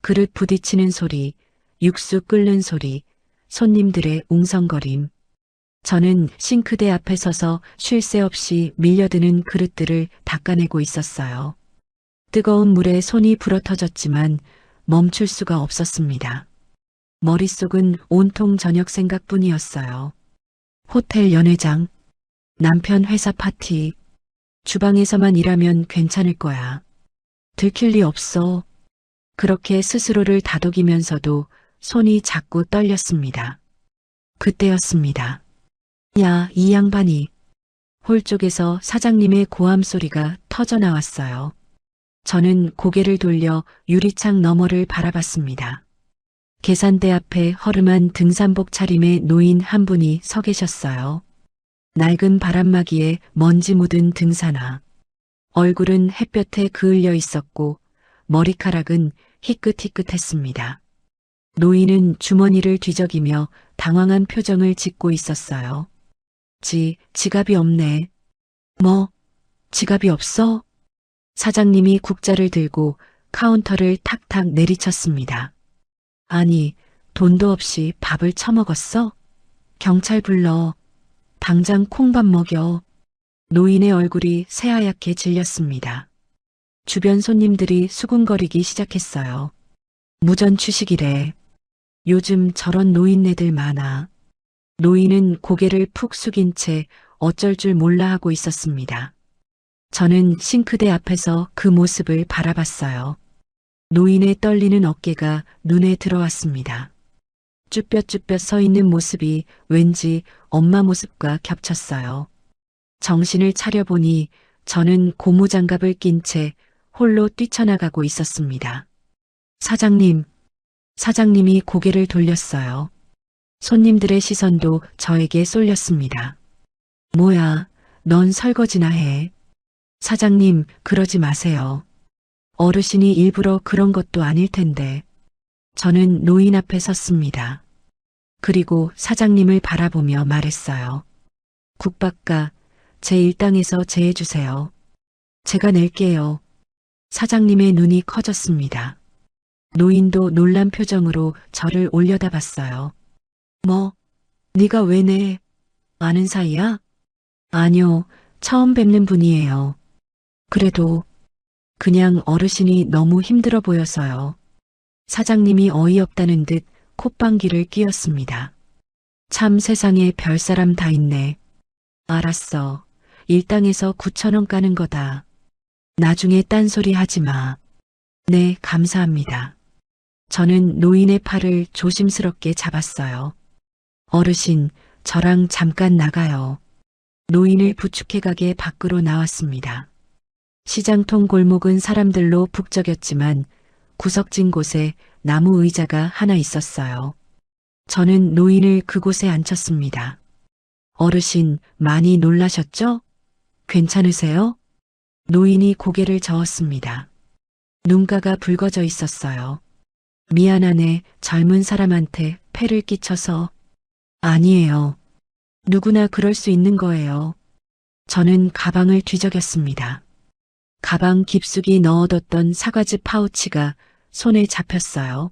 그릇 부딪히는 소리, 육수 끓는 소리, 손님들의 웅성거림. 저는 싱크대 앞에 서서 쉴 새 없이 밀려드는 그릇들을 닦아내고 있었어요. 뜨거운 물에 손이 불어터졌지만 멈출 수가 없었습니다. 머릿속은 온통 저녁 생각뿐이었어요. 호텔 연회장, 남편 회사 파티, 주방에서만 일하면 괜찮을 거야. 들킬 리 없어. 그렇게 스스로를 다독이면서도 손이 자꾸 떨렸습니다. 그때였습니다. 야, 이 양반이. 홀 쪽에서 사장님의 고함 소리가 터져 나왔어요. 저는 고개를 돌려 유리창 너머를 바라봤습니다. 계산대 앞에 허름한 등산복 차림의 노인 한 분이 서 계셨어요. 낡은 바람막이에 먼지 묻은 등산화. 얼굴은 햇볕에 그을려 있었고 머리카락은 희끗희끗했습니다. 노인은 주머니를 뒤적이며 당황한 표정을 짓고 있었어요. 지갑이 없네. 뭐, 지갑이 없어? 사장님이 국자를 들고 카운터를 탁탁 내리쳤습니다. 아니, 돈도 없이 밥을 처먹었어? 경찰 불러. 당장 콩밥 먹여. 노인의 얼굴이 새하얗게 질렸습니다. 주변 손님들이 수군거리기 시작했어요. 무전취식이래. 요즘 저런 노인네들 많아. 노인은 고개를 푹 숙인 채 어쩔 줄 몰라 하고 있었습니다. 저는 싱크대 앞에서 그 모습을 바라봤어요. 노인의 떨리는 어깨가 눈에 들어왔습니다. 쭈뼛쭈뼛 서 있는 모습이 왠지 엄마 모습과 겹쳤어요. 정신을 차려보니 저는 고무장갑을 낀 채 홀로 뛰쳐나가고 있었습니다. 사장님이 고개를 돌렸어요. 손님들의 시선도 저에게 쏠렸습니다. 뭐야, 넌 설거지나 해. 사장님, 그러지 마세요. 어르신이 일부러 그런 것도 아닐 텐데. 저는 노인 앞에 섰습니다. 그리고 사장님을 바라보며 말했어요. 국밥가, 제 일당에서 제해주세요. 제가 낼게요. 사장님의 눈이 커졌습니다. 노인도 놀란 표정으로 저를 올려다봤어요. 뭐, 네가 왜 내? 아는 사이야? 아니요, 처음 뵙는 분이에요. 그래도 그냥 어르신이 너무 힘들어 보여서요. 사장님이 어이없다는 듯 콧방귀를 뀌었습니다. 참 세상에 별사람 다 있네. 알았어. 일당에서 9,000원 까는 거다. 나중에 딴소리 하지 마. 네, 감사합니다. 저는 노인의 팔을 조심스럽게 잡았어요. 어르신, 저랑 잠깐 나가요. 노인을 부축해 가게 밖으로 나왔습니다. 시장통 골목은 사람들로 북적였지만 구석진 곳에 나무 의자가 하나 있었어요. 저는 노인을 그곳에 앉혔습니다. 어르신, 많이 놀라셨죠? 괜찮으세요? 노인이 고개를 저었습니다. 눈가가 붉어져 있었어요. 미안하네, 젊은 사람한테 폐를 끼쳐서. 아니에요. 누구나 그럴 수 있는 거예요. 저는 가방을 뒤적였습니다. 가방 깊숙이 넣어뒀던 사과즙 파우치가 손에 잡혔어요.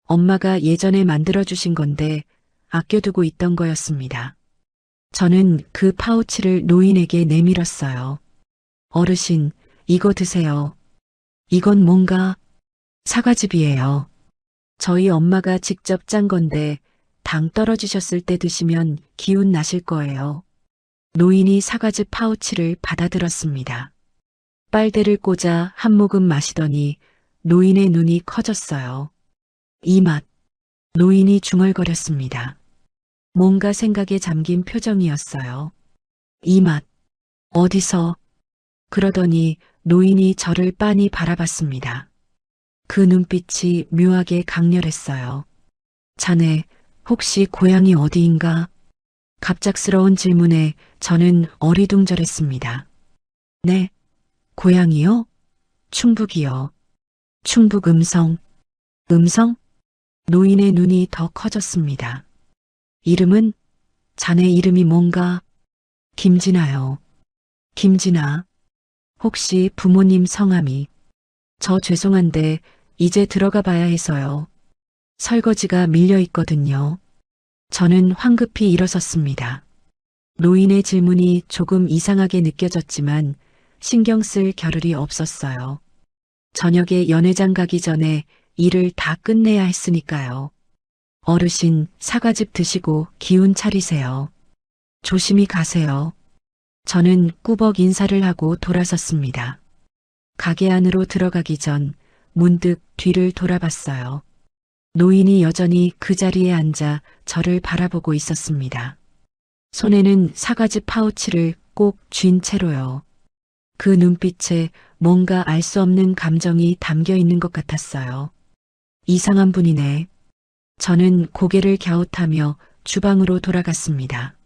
엄마가 예전에 만들어주신 건데 아껴두고 있던 거였습니다. 저는 그 파우치를 노인에게 내밀었어요. 어르신, 이거 드세요. 이건 뭔가? 사과즙이에요. 저희 엄마가 직접 짠 건데 당 떨어지셨을 때 드시면 기운 나실 거예요. 노인이 사과즙 파우치를 받아들었습니다. 빨대를 꽂아 한 모금 마시더니 노인의 눈이 커졌어요. 이 맛. 노인이 중얼거렸습니다. 뭔가 생각에 잠긴 표정이었어요. 이 맛. 어디서? 그러더니 노인이 저를 빤히 바라봤습니다. 그 눈빛이 묘하게 강렬했어요. 자네, 혹시 고향이 어디인가? 갑작스러운 질문에 저는 어리둥절했습니다. 네, 고향이요? 충북이요. 충북 음성. 음성? 노인의 눈이 더 커졌습니다. 이름은? 자네 이름이 뭔가? 김진아요. 김진아. 혹시 부모님 성함이? 저 죄송한데 이제 들어가 봐야 해서요. 설거지가 밀려 있거든요. 저는 황급히 일어섰습니다. 노인의 질문이 조금 이상하게 느껴졌지만 신경 쓸 겨를이 없었어요. 저녁에 연회장 가기 전에 일을 다 끝내야 했으니까요. 어르신, 사과즙 드시고 기운 차리세요. 조심히 가세요. 저는 꾸벅 인사를 하고 돌아섰습니다. 가게 안으로 들어가기 전 문득 뒤를 돌아봤어요. 노인이 여전히 그 자리에 앉아 저를 바라보고 있었습니다. 손에는 사과즙 파우치를 꼭 쥔 채로요. 그 눈빛에 뭔가 알 수 없는 감정이 담겨 있는 것 같았어요. 이상한 분이네. 저는 고개를 갸웃하며 주방으로 돌아갔습니다.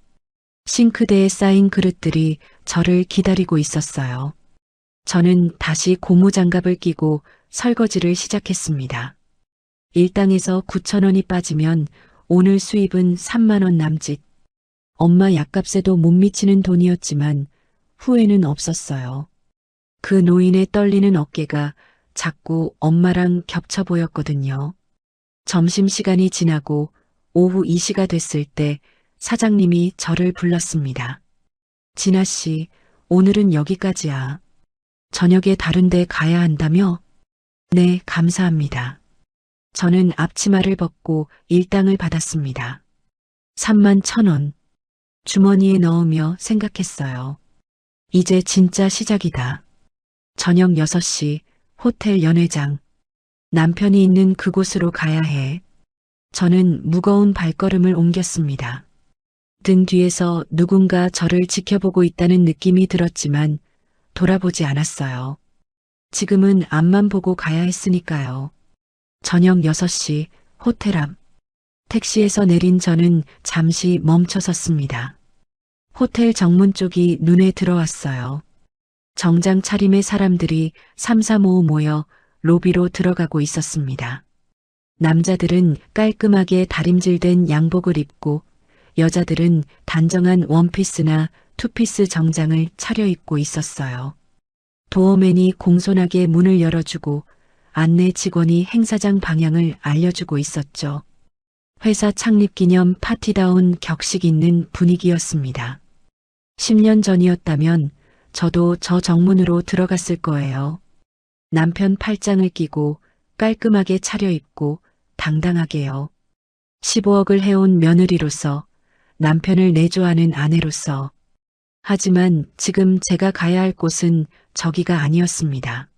싱크대에 쌓인 그릇들이 저를 기다리고 있었어요. 저는 다시 고무장갑을 끼고 설거지를 시작했습니다. 일당에서 9,000원이 빠지면 오늘 수입은 3만 원 남짓. 엄마 약값에도 못 미치는 돈이었지만 후회는 없었어요. 그 노인의 떨리는 어깨가 자꾸 엄마랑 겹쳐 보였거든요. 점심시간이 지나고 오후 2시가 됐을 때 사장님이 저를 불렀습니다. 진아 씨, 오늘은 여기까지야. 저녁에 다른 데 가야 한다며? 네, 감사합니다. 저는 앞치마를 벗고 일당을 받았습니다. 31,000원. 주머니에 넣으며 생각했어요. 이제 진짜 시작이다. 저녁 6시 호텔 연회장. 남편이 있는 그곳으로 가야 해. 저는 무거운 발걸음을 옮겼습니다. 등 뒤에서 누군가 저를 지켜보고 있다는 느낌이 들었지만 돌아보지 않았어요. 지금은 앞만 보고 가야 했으니까요. 저녁 6시 호텔 앞. 택시에서 내린 저는 잠시 멈춰 섰습니다. 호텔 정문 쪽이 눈에 들어왔어요. 정장 차림의 사람들이 삼삼오오 모여 로비로 들어가고 있었습니다. 남자들은 깔끔하게 다림질된 양복을 입고 여자들은 단정한 원피스나 투피스 정장을 차려입고 있었어요. 도어맨이 공손하게 문을 열어주고 안내 직원이 행사장 방향을 알려주고 있었죠. 회사 창립 기념 파티다운 격식 있는 분위기였습니다. 10년 전이었다면 저도 저 정문으로 들어갔을 거예요. 남편 팔짱을 끼고 깔끔하게 차려입고 당당하게요. 15억을 해온 며느리로서, 남편을 내조하는 아내로서. 하지만 지금 제가 가야 할 곳은 저기가 아니었습니다.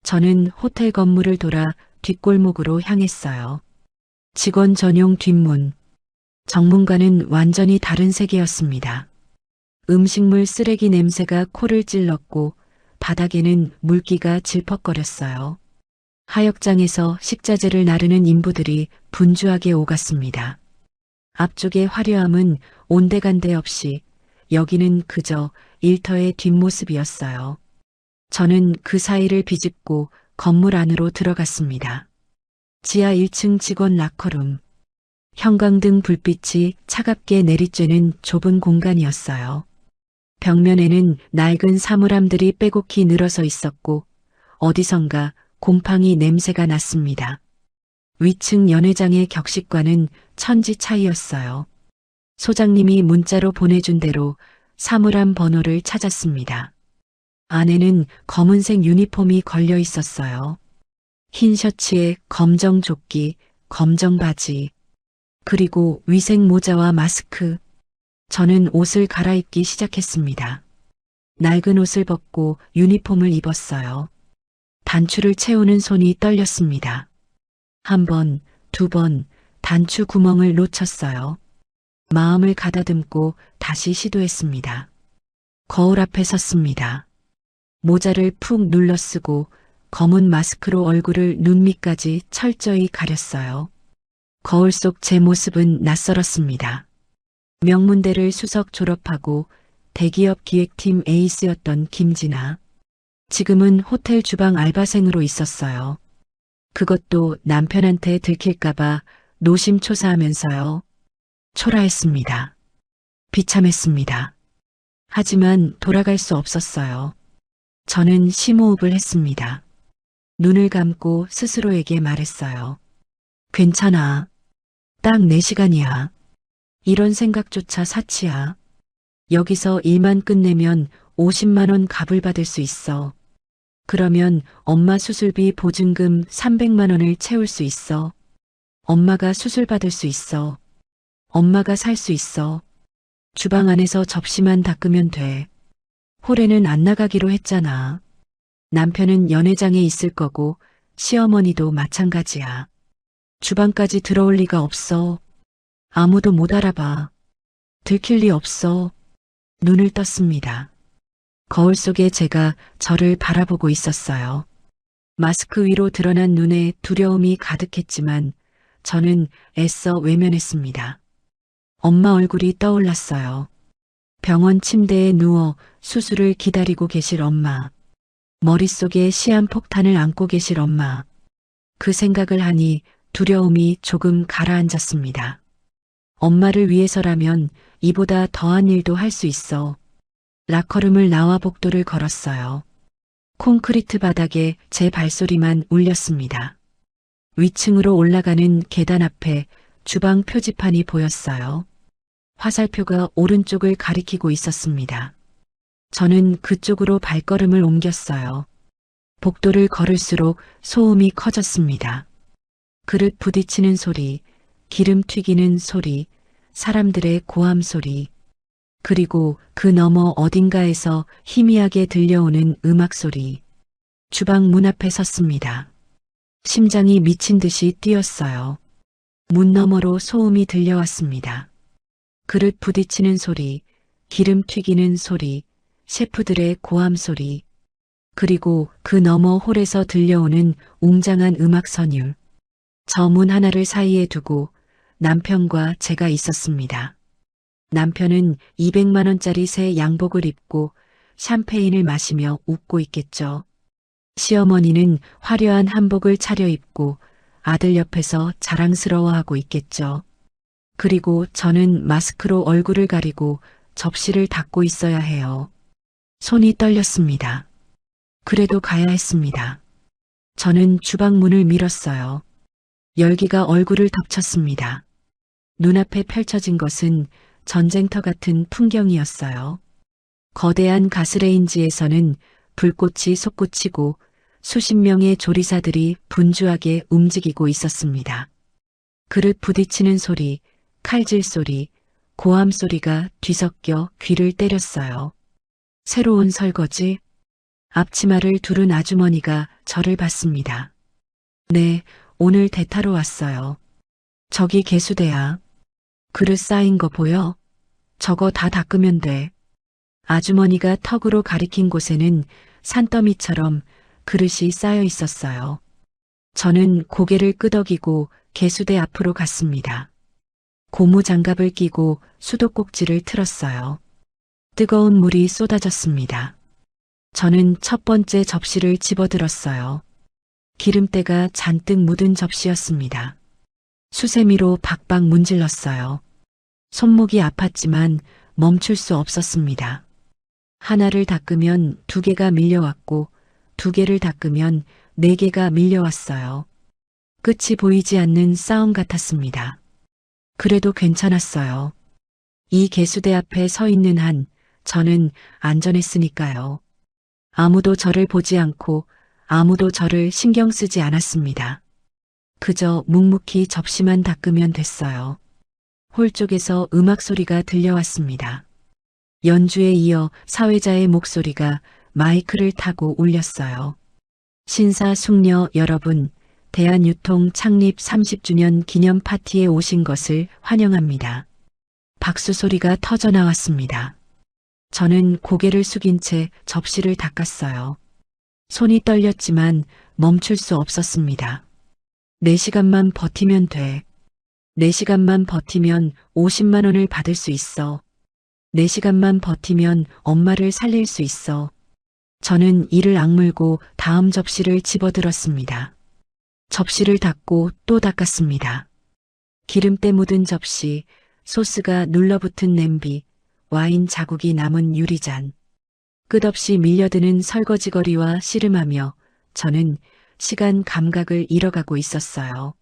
저는 호텔 건물을 돌아 뒷골목으로 향했어요. 직원 전용 뒷문. 정문과는 완전히 다른 세계였습니다. 음식물 쓰레기 냄새가 코를 찔렀고 바닥에는 물기가 질퍽거렸어요. 하역장에서 식자재를 나르는 인부들이 분주하게 오갔습니다. 앞쪽의 화려함은 온데간데 없이 여기는 그저 일터의 뒷모습이었어요. 저는 그 사이를 비집고 건물 안으로 들어갔습니다. 지하 1층 직원 라커룸. 형광등 불빛이 차갑게 내리쬐는 좁은 공간이었어요. 벽면에는 낡은 사물함들이 빼곡히 늘어서 있었고 어디선가 곰팡이 냄새가 났습니다. 위층 연회장의 격식과는 천지 차이였어요. 소장님이 문자로 보내준 대로 사물함 번호를 찾았습니다. 안에는 검은색 유니폼이 걸려 있었어요. 흰 셔츠에 검정 조끼, 검정 바지, 그리고 위생 모자와 마스크. 저는 옷을 갈아입기 시작했습니다. 낡은 옷을 벗고 유니폼을 입었어요. 단추를 채우는 손이 떨렸습니다. 한 번, 두 번 단추 구멍을 놓쳤어요. 마음을 가다듬고 다시 시도했습니다. 거울 앞에 섰습니다. 모자를 푹 눌러 쓰고 검은 마스크로 얼굴을 눈 밑까지 철저히 가렸어요. 거울 속 제 모습은 낯설었습니다. 명문대를 수석 졸업하고 대기업 기획팀 에이스였던 김진아. 지금은 호텔 주방 알바생으로 있었어요. 그것도 남편한테 들킬까봐 노심초사하면서요. 초라했습니다. 비참했습니다. 하지만 돌아갈 수 없었어요. 저는 심호흡을 했습니다. 눈을 감고 스스로에게 말했어요. 괜찮아. 딱 4시간이야. 이런 생각조차 사치야. 여기서 일만 끝내면 50만 원 값을 받을 수 있어. 그러면 엄마 수술비 보증금 300만 원을 채울 수 있어. 엄마가 수술 받을 수 있어. 엄마가 살 수 있어. 주방 안에서 접시만 닦으면 돼. 홀에는 안 나가기로 했잖아. 남편은 연회장에 있을 거고 시어머니도 마찬가지야. 주방까지 들어올 리가 없어. 아무도 못 알아봐. 들킬 리 없어. 눈을 떴습니다. 거울 속에 제가 저를 바라보고 있었어요. 마스크 위로 드러난 눈에 두려움이 가득했지만 저는 애써 외면했습니다. 엄마 얼굴이 떠올랐어요. 병원 침대에 누워 수술을 기다리고 계실 엄마. 머릿속에 시한폭탄을 안고 계실 엄마. 그 생각을 하니 두려움이 조금 가라앉았습니다. 엄마를 위해서라면 이보다 더한 일도 할 수 있어. 라커룸을 나와 복도를 걸었어요. 콘크리트 바닥에 제 발소리만 울렸습니다. 위층으로 올라가는 계단 앞에 주방 표지판이 보였어요. 화살표가 오른쪽을 가리키고 있었습니다. 저는 그쪽으로 발걸음을 옮겼어요. 복도를 걸을수록 소음이 커졌습니다. 그릇 부딪히는 소리, 기름 튀기는 소리, 사람들의 고함 소리, 그리고 그 너머 어딘가에서 희미하게 들려오는 음악 소리. 주방 문 앞에 섰습니다. 심장이 미친 듯이 뛰었어요. 문 너머로 소음이 들려왔습니다. 그릇 부딪히는 소리, 기름 튀기는 소리, 셰프들의 고함 소리, 그리고 그 너머 홀에서 들려오는 웅장한 음악 선율. 저 문 하나를 사이에 두고 남편과 제가 있었습니다. 남편은 200만 원짜리 새 양복을 입고 샴페인을 마시며 웃고 있겠죠. 시어머니는 화려한 한복을 차려입고 아들 옆에서 자랑스러워하고 있겠죠. 그리고 저는 마스크로 얼굴을 가리고 접시를 닦고 있어야 해요. 손이 떨렸습니다. 그래도 가야 했습니다. 저는 주방 문을 밀었어요. 열기가 얼굴을 덮쳤습니다. 눈앞에 펼쳐진 것은 전쟁터 같은 풍경이었어요. 거대한 가스레인지에서는 불꽃이 솟구치고 수십 명의 조리사들이 분주하게 움직이고 있었습니다. 그릇 부딪히는 소리, 칼질 소리, 고함 소리가 뒤섞여 귀를 때렸어요. 새로운 설거지? 앞치마를 두른 아주머니가 저를 봤습니다. 네, 오늘 대타로 왔어요. 저기 개수대야. 그릇 쌓인 거 보여? 저거 다 닦으면 돼. 아주머니가 턱으로 가리킨 곳에는 산더미처럼 그릇이 쌓여 있었어요. 저는 고개를 끄덕이고 개수대 앞으로 갔습니다. 고무 장갑을 끼고 수도꼭지를 틀었어요. 뜨거운 물이 쏟아졌습니다. 저는 첫 번째 접시를 집어들었어요. 기름때가 잔뜩 묻은 접시였습니다. 수세미로 박박 문질렀어요. 손목이 아팠지만 멈출 수 없었습니다. 하나를 닦으면 두 개가 밀려왔고 두 개를 닦으면 네 개가 밀려왔어요. 끝이 보이지 않는 싸움 같았습니다. 그래도 괜찮았어요. 이 개수대 앞에 서 있는 한 저는 안전했으니까요. 아무도 저를 보지 않고 아무도 저를 신경 쓰지 않았습니다. 그저 묵묵히 접시만 닦으면 됐어요. 홀 쪽에서 음악 소리가 들려왔습니다. 연주에 이어 사회자의 목소리가 마이크를 타고 울렸어요. 신사숙녀 여러분, 대한유통 창립 30주년 기념 파티에 오신 것을 환영합니다. 박수 소리가 터져 나왔습니다. 저는 고개를 숙인 채 접시를 닦았어요. 손이 떨렸지만 멈출 수 없었습니다. 4시간만 버티면 돼. 4시간만 버티면 50만 원을 받을 수 있어. 4시간만 버티면 엄마를 살릴 수 있어. 저는 이를 악물고 다음 접시를 집어들었습니다. 접시를 닦고 또 닦았습니다. 기름때 묻은 접시, 소스가 눌러붙은 냄비, 와인 자국이 남은 유리잔. 끝없이 밀려드는 설거지거리와 씨름하며 저는 시간 감각을 잃어가고 있었어요.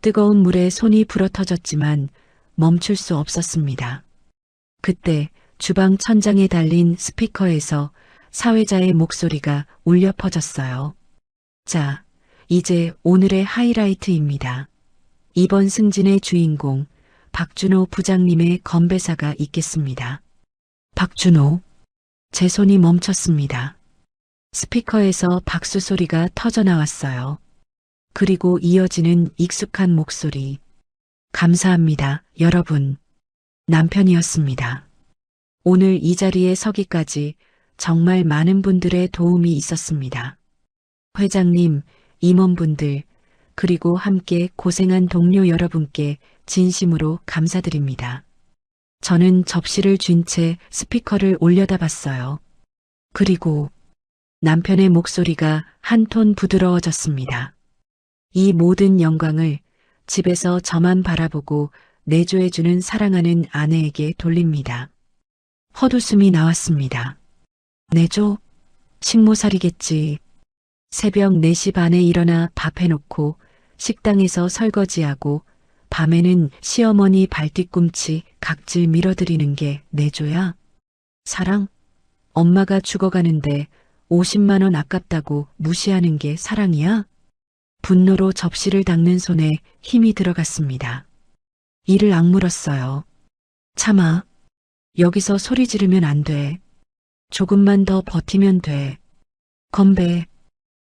뜨거운 물에 손이 불어터졌지만 멈출 수 없었습니다. 그때 주방 천장에 달린 스피커에서 사회자의 목소리가 울려 퍼졌어요. 자, 이제 오늘의 하이라이트입니다. 이번 승진의 주인공 박준호 부장님의 건배사가 있겠습니다. 박준호. 제 손이 멈췄습니다. 스피커에서 박수 소리가 터져 나왔어요. 그리고 이어지는 익숙한 목소리. 감사합니다, 여러분. 남편이었습니다. 오늘 이 자리에 서기까지 정말 많은 분들의 도움이 있었습니다. 회장님, 임원분들, 그리고 함께 고생한 동료 여러분께 진심으로 감사드립니다. 저는 접시를 쥔 채 스피커를 올려다 봤어요. 그리고 남편의 목소리가 한 톤 부드러워졌습니다. 이 모든 영광을 집에서 저만 바라보고 내조해주는 사랑하는 아내에게 돌립니다. 헛웃음이 나왔습니다. 내조? 식모살이겠지. 새벽 4시 반에 일어나 밥 해놓고 식당에서 설거지하고 밤에는 시어머니 발뒤꿈치 각질 밀어드리는 게 내조야? 사랑? 엄마가 죽어가는데 50만 원 아깝다고 무시하는 게 사랑이야? 분노로 접시를 닦는 손에 힘이 들어갔습니다. 이를 악물었어요. 참아. 여기서 소리 지르면 안 돼. 조금만 더 버티면 돼. 건배.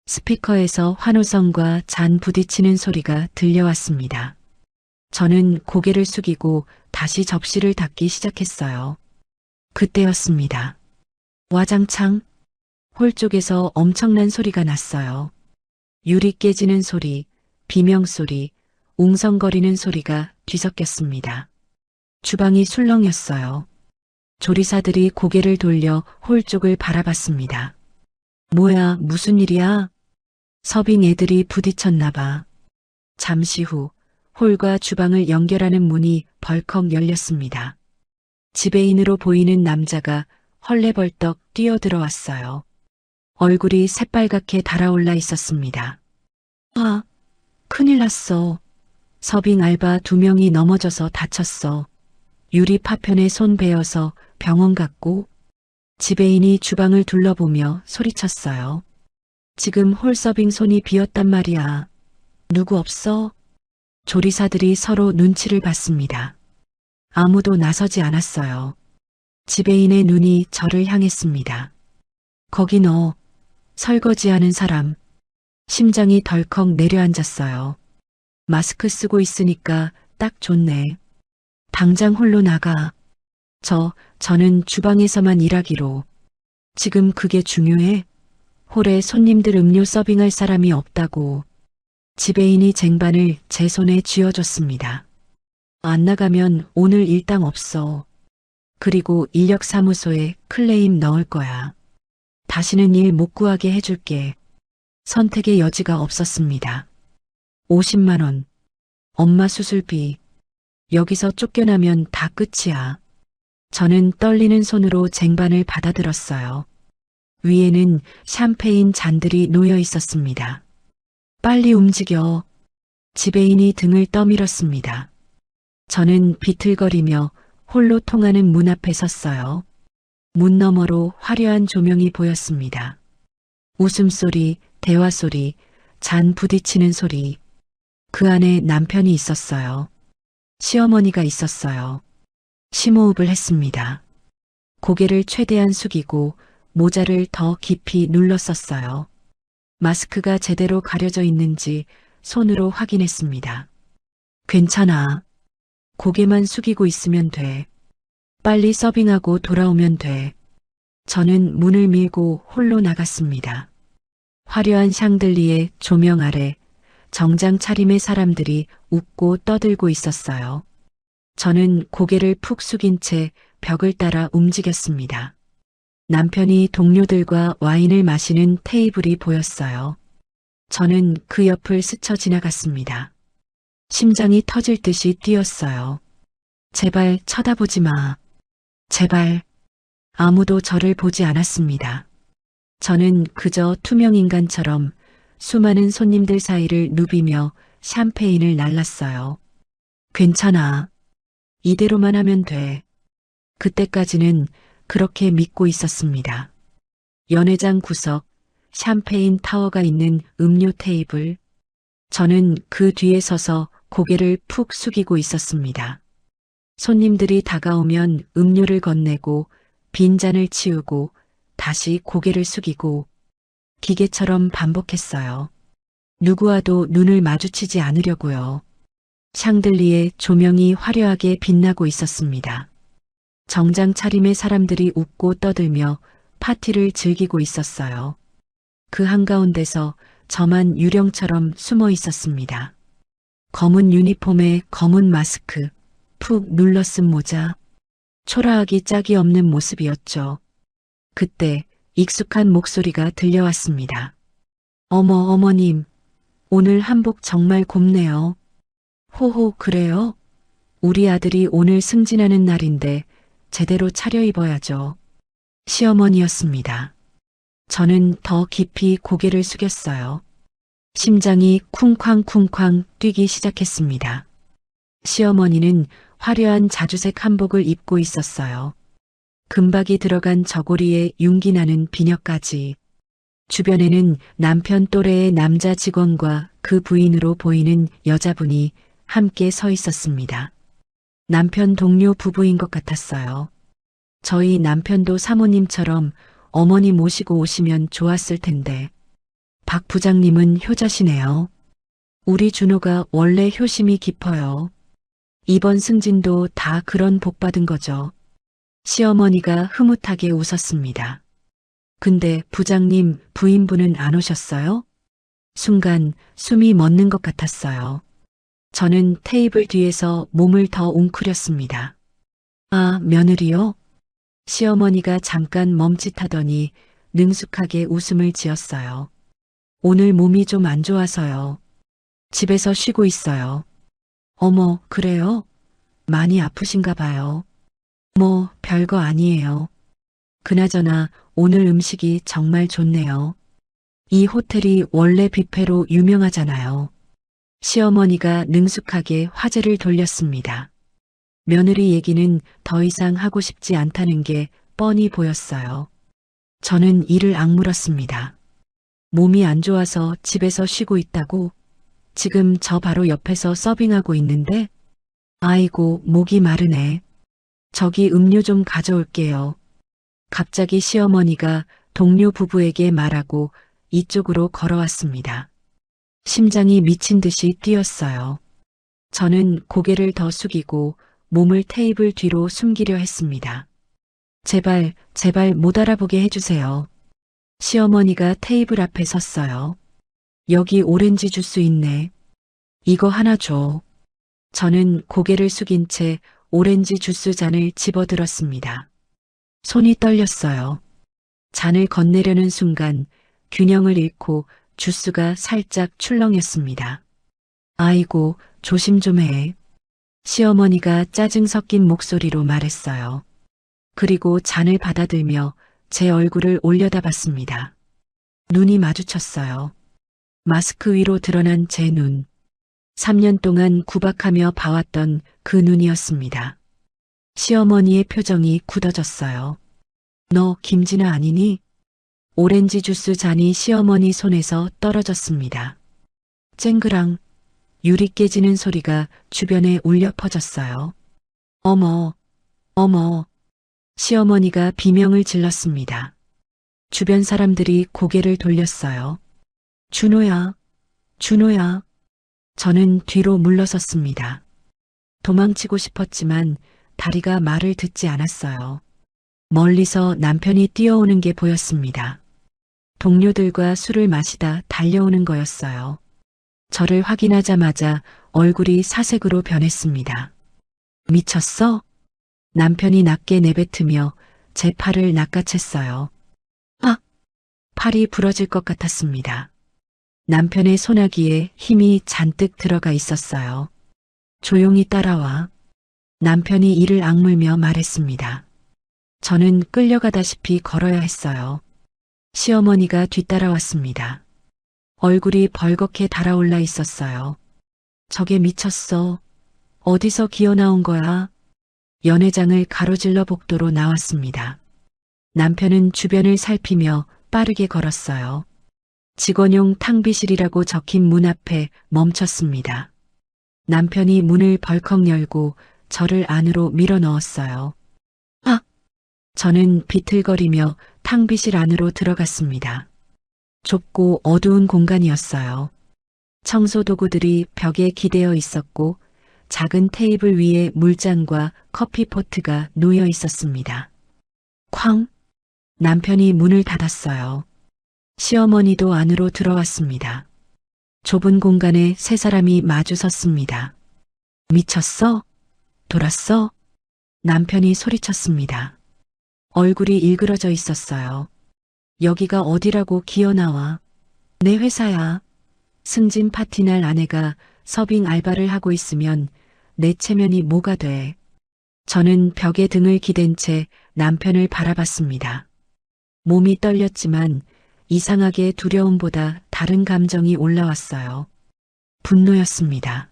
스피커에서 환호성과 잔 부딪히는 소리가 들려왔습니다. 저는 고개를 숙이고 다시 접시를 닦기 시작했어요. 그때였습니다. 와장창. 홀 쪽에서 엄청난 소리가 났어요. 유리 깨지는 소리, 비명소리, 웅성거리는 소리가 뒤섞였습니다. 주방이 술렁였어요. 조리사들이 고개를 돌려 홀 쪽을 바라봤습니다. 뭐야, 무슨 일이야? 서빙 애들이 부딪혔나 봐. 잠시 후 홀과 주방을 연결하는 문이 벌컥 열렸습니다. 지배인으로 보이는 남자가 헐레벌떡 뛰어들어왔어요. 얼굴이 새빨갛게 달아올라 있었습니다. 아, 큰일 났어. 서빙 알바 2명이 넘어져서 다쳤어. 유리 파편에 손 베어서 병원 갔고. 지배인이 주방을 둘러보며 소리쳤어요. 지금 홀서빙 손이 비었단 말이야. 누구 없어? 조리사들이 서로 눈치를 봤습니다. 아무도 나서지 않았어요. 지배인의 눈이 저를 향했습니다. 거기 너, 설거지하는 사람. 심장이 덜컥 내려앉았어요. 마스크 쓰고 있으니까 딱 좋네. 당장 홀로 나가. 저는 주방에서만 일하기로. 지금 그게 중요해? 홀에 손님들 음료 서빙할 사람이 없다고. 지배인이 쟁반을 제 손에 쥐어줬습니다. 안 나가면 오늘 일당 없어. 그리고 인력사무소에 클레임 넣을 거야. 다시는 일 못 구하게 해줄게. 선택의 여지가 없었습니다. 50만 원. 엄마 수술비. 여기서 쫓겨나면 다 끝이야. 저는 떨리는 손으로 쟁반을 받아들었어요. 위에는 샴페인 잔들이 놓여 있었습니다. 빨리 움직여. 지배인이 등을 떠밀었습니다. 저는 비틀거리며 홀로 통하는 문 앞에 섰어요. 문 너머로 화려한 조명이 보였습니다. 웃음소리, 대화소리, 잔 부딪히는 소리. 그 안에 남편이 있었어요. 시어머니가 있었어요. 심호흡을 했습니다. 고개를 최대한 숙이고 모자를 더 깊이 눌렀었어요. 마스크가 제대로 가려져 있는지 손으로 확인했습니다. 괜찮아. 고개만 숙이고 있으면 돼. 빨리 서빙하고 돌아오면 돼. 저는 문을 밀고 홀로 나갔습니다. 화려한 샹들리에 조명 아래 정장 차림의 사람들이 웃고 떠들고 있었어요. 저는 고개를 푹 숙인 채 벽을 따라 움직였습니다. 남편이 동료들과 와인을 마시는 테이블이 보였어요. 저는 그 옆을 스쳐 지나갔습니다. 심장이 터질 듯이 뛰었어요. 제발 쳐다보지 마. 제발. 아무도 저를 보지 않았습니다. 저는 그저 투명 인간처럼 수많은 손님들 사이를 누비며 샴페인을 날랐어요. 괜찮아. 이대로만 하면 돼. 그때까지는 그렇게 믿고 있었습니다. 연회장 구석, 샴페인 타워가 있는 음료 테이블. 저는 그 뒤에 서서 고개를 푹 숙이고 있었습니다. 손님들이 다가오면 음료를 건네고 빈잔을 치우고 다시 고개를 숙이고 기계처럼 반복했어요. 누구와도 눈을 마주치지 않으려고요. 샹들리에 조명이 화려하게 빛나고 있었습니다. 정장 차림의 사람들이 웃고 떠들며 파티를 즐기고 있었어요. 그 한가운데서 저만 유령처럼 숨어 있었습니다. 검은 유니폼에 검은 마스크, 푹 눌러쓴 모자, 초라하기 짝이 없는 모습이었죠. 그때 익숙한 목소리가 들려왔습니다. 어머님, 오늘 한복 정말 곱네요. 호호, 그래요? 우리 아들이 오늘 승진하는 날인데 제대로 차려입어야죠. 시어머니였습니다. 저는 더 깊이 고개를 숙였어요. 심장이 쿵쾅쿵쾅 뛰기 시작했습니다. 시어머니는 화려한 자주색 한복을 입고 있었어요. 금박이 들어간 저고리에 윤기 나는 비녀까지. 주변에는 남편 또래의 남자 직원과 그 부인으로 보이는 여자분이 함께 서 있었습니다. 남편 동료 부부인 것 같았어요. 저희 남편도 사모님처럼 어머니 모시고 오시면 좋았을 텐데. 박 부장님은 효자시네요. 우리 준호가 원래 효심이 깊어요. 이번 승진도 다 그런 복 받은 거죠. 시어머니가 흐뭇하게 웃었습니다. 근데 부장님, 부인분은 안 오셨어요? 순간 숨이 멎는 것 같았어요. 저는 테이블 뒤에서 몸을 더 웅크렸습니다. 아, 며느리요? 시어머니가 잠깐 멈칫하더니 능숙하게 웃음을 지었어요. 오늘 몸이 좀 안 좋아서요. 집에서 쉬고 있어요. 어머, 그래요? 많이 아프신가 봐요. 뭐, 별거 아니에요. 그나저나 오늘 음식이 정말 좋네요. 이 호텔이 원래 뷔페로 유명하잖아요. 시어머니가 능숙하게 화제를 돌렸습니다. 며느리 얘기는 더 이상 하고 싶지 않다는 게 뻔히 보였어요. 저는 이를 악물었습니다. 몸이 안 좋아서 집에서 쉬고 있다고? 지금 저 바로 옆에서 서빙하고 있는데? 아이고, 목이 마르네. 저기 음료 좀 가져올게요. 갑자기 시어머니가 동료 부부에게 말하고 이쪽으로 걸어왔습니다. 심장이 미친 듯이 뛰었어요. 저는 고개를 더 숙이고 몸을 테이블 뒤로 숨기려 했습니다. 제발, 제발 못 알아보게 해주세요. 시어머니가 테이블 앞에 섰어요. 여기 오렌지 주스 있네. 이거 하나 줘. 저는 고개를 숙인 채 오렌지 주스 잔을 집어들었습니다. 손이 떨렸어요. 잔을 건네려는 순간 균형을 잃고 주스가 살짝 출렁였습니다. 아이고, 조심 좀 해. 시어머니가 짜증 섞인 목소리로 말했어요. 그리고 잔을 받아들며 제 얼굴을 올려다봤습니다. 눈이 마주쳤어요. 마스크 위로 드러난 제 눈. 3년 동안 구박하며 봐왔던 그 눈이었습니다. 시어머니의 표정이 굳어졌어요. 너 김진아 아니니? 오렌지 주스 잔이 시어머니 손에서 떨어졌습니다. 쨍그랑 유리 깨지는 소리가 주변에 울려 퍼졌어요. 어머, 어머. 시어머니가 비명을 질렀습니다. 주변 사람들이 고개를 돌렸어요. 준호야, 준호야. 저는 뒤로 물러섰습니다. 도망치고 싶었지만 다리가 말을 듣지 않았어요. 멀리서 남편이 뛰어오는 게 보였습니다. 동료들과 술을 마시다 달려오는 거였어요. 저를 확인하자마자 얼굴이 사색으로 변했습니다. 미쳤어? 남편이 낮게 내뱉으며 제 팔을 낚아챘어요. 아! 팔이 부러질 것 같았습니다. 남편의 소나기에 힘이 잔뜩 들어가 있었어요. 조용히 따라와. 남편이 이를 악물며 말했습니다. 저는 끌려가다시피 걸어야 했어요. 시어머니가 뒤따라왔습니다. 얼굴이 벌겋게 달아올라 있었어요. 저게 미쳤어. 어디서 기어나온 거야? 연회장을 가로질러 복도로 나왔습니다. 남편은 주변을 살피며 빠르게 걸었어요. 직원용 탕비실이라고 적힌 문 앞에 멈췄습니다. 남편이 문을 벌컥 열고 저를 안으로 밀어 넣었어요. 아! 저는 비틀거리며 탕비실 안으로 들어갔습니다. 좁고 어두운 공간이었어요. 청소 도구들이 벽에 기대어 있었고 작은 테이블 위에 물잔과 커피포트가 놓여 있었습니다. 쾅! 남편이 문을 닫았어요. 시어머니도 안으로 들어왔습니다. 좁은 공간에 세 사람이 마주 섰습니다. 미쳤어? 돌았어? 남편이 소리쳤습니다. 얼굴이 일그러져 있었어요. 여기가 어디라고 기어나와? 내 회사야. 승진 파티날 아내가 서빙 알바를 하고 있으면 내 체면이 뭐가 돼. 저는 벽에 등을 기댄 채 남편을 바라봤습니다. 몸이 떨렸지만 이상하게 두려움보다 다른 감정이 올라왔어요. 분노였습니다.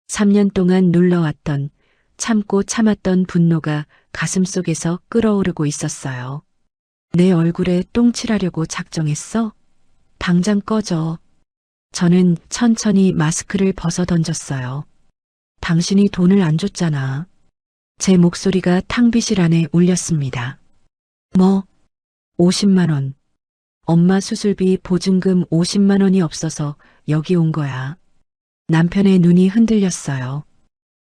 3년 동안 눌러왔던 참고 참았던 분노가 가슴속에서 끓어오르고 있었어요. 내 얼굴에 똥칠하려고 작정했어? 당장 꺼져. 저는 천천히 마스크를 벗어 던졌어요. 당신이 돈을 안 줬잖아. 제 목소리가 탕비실 안에 울렸습니다. 뭐? 50만 원. 엄마 수술비 보증금 50만 원이 없어서 여기 온 거야. 남편의 눈이 흔들렸어요.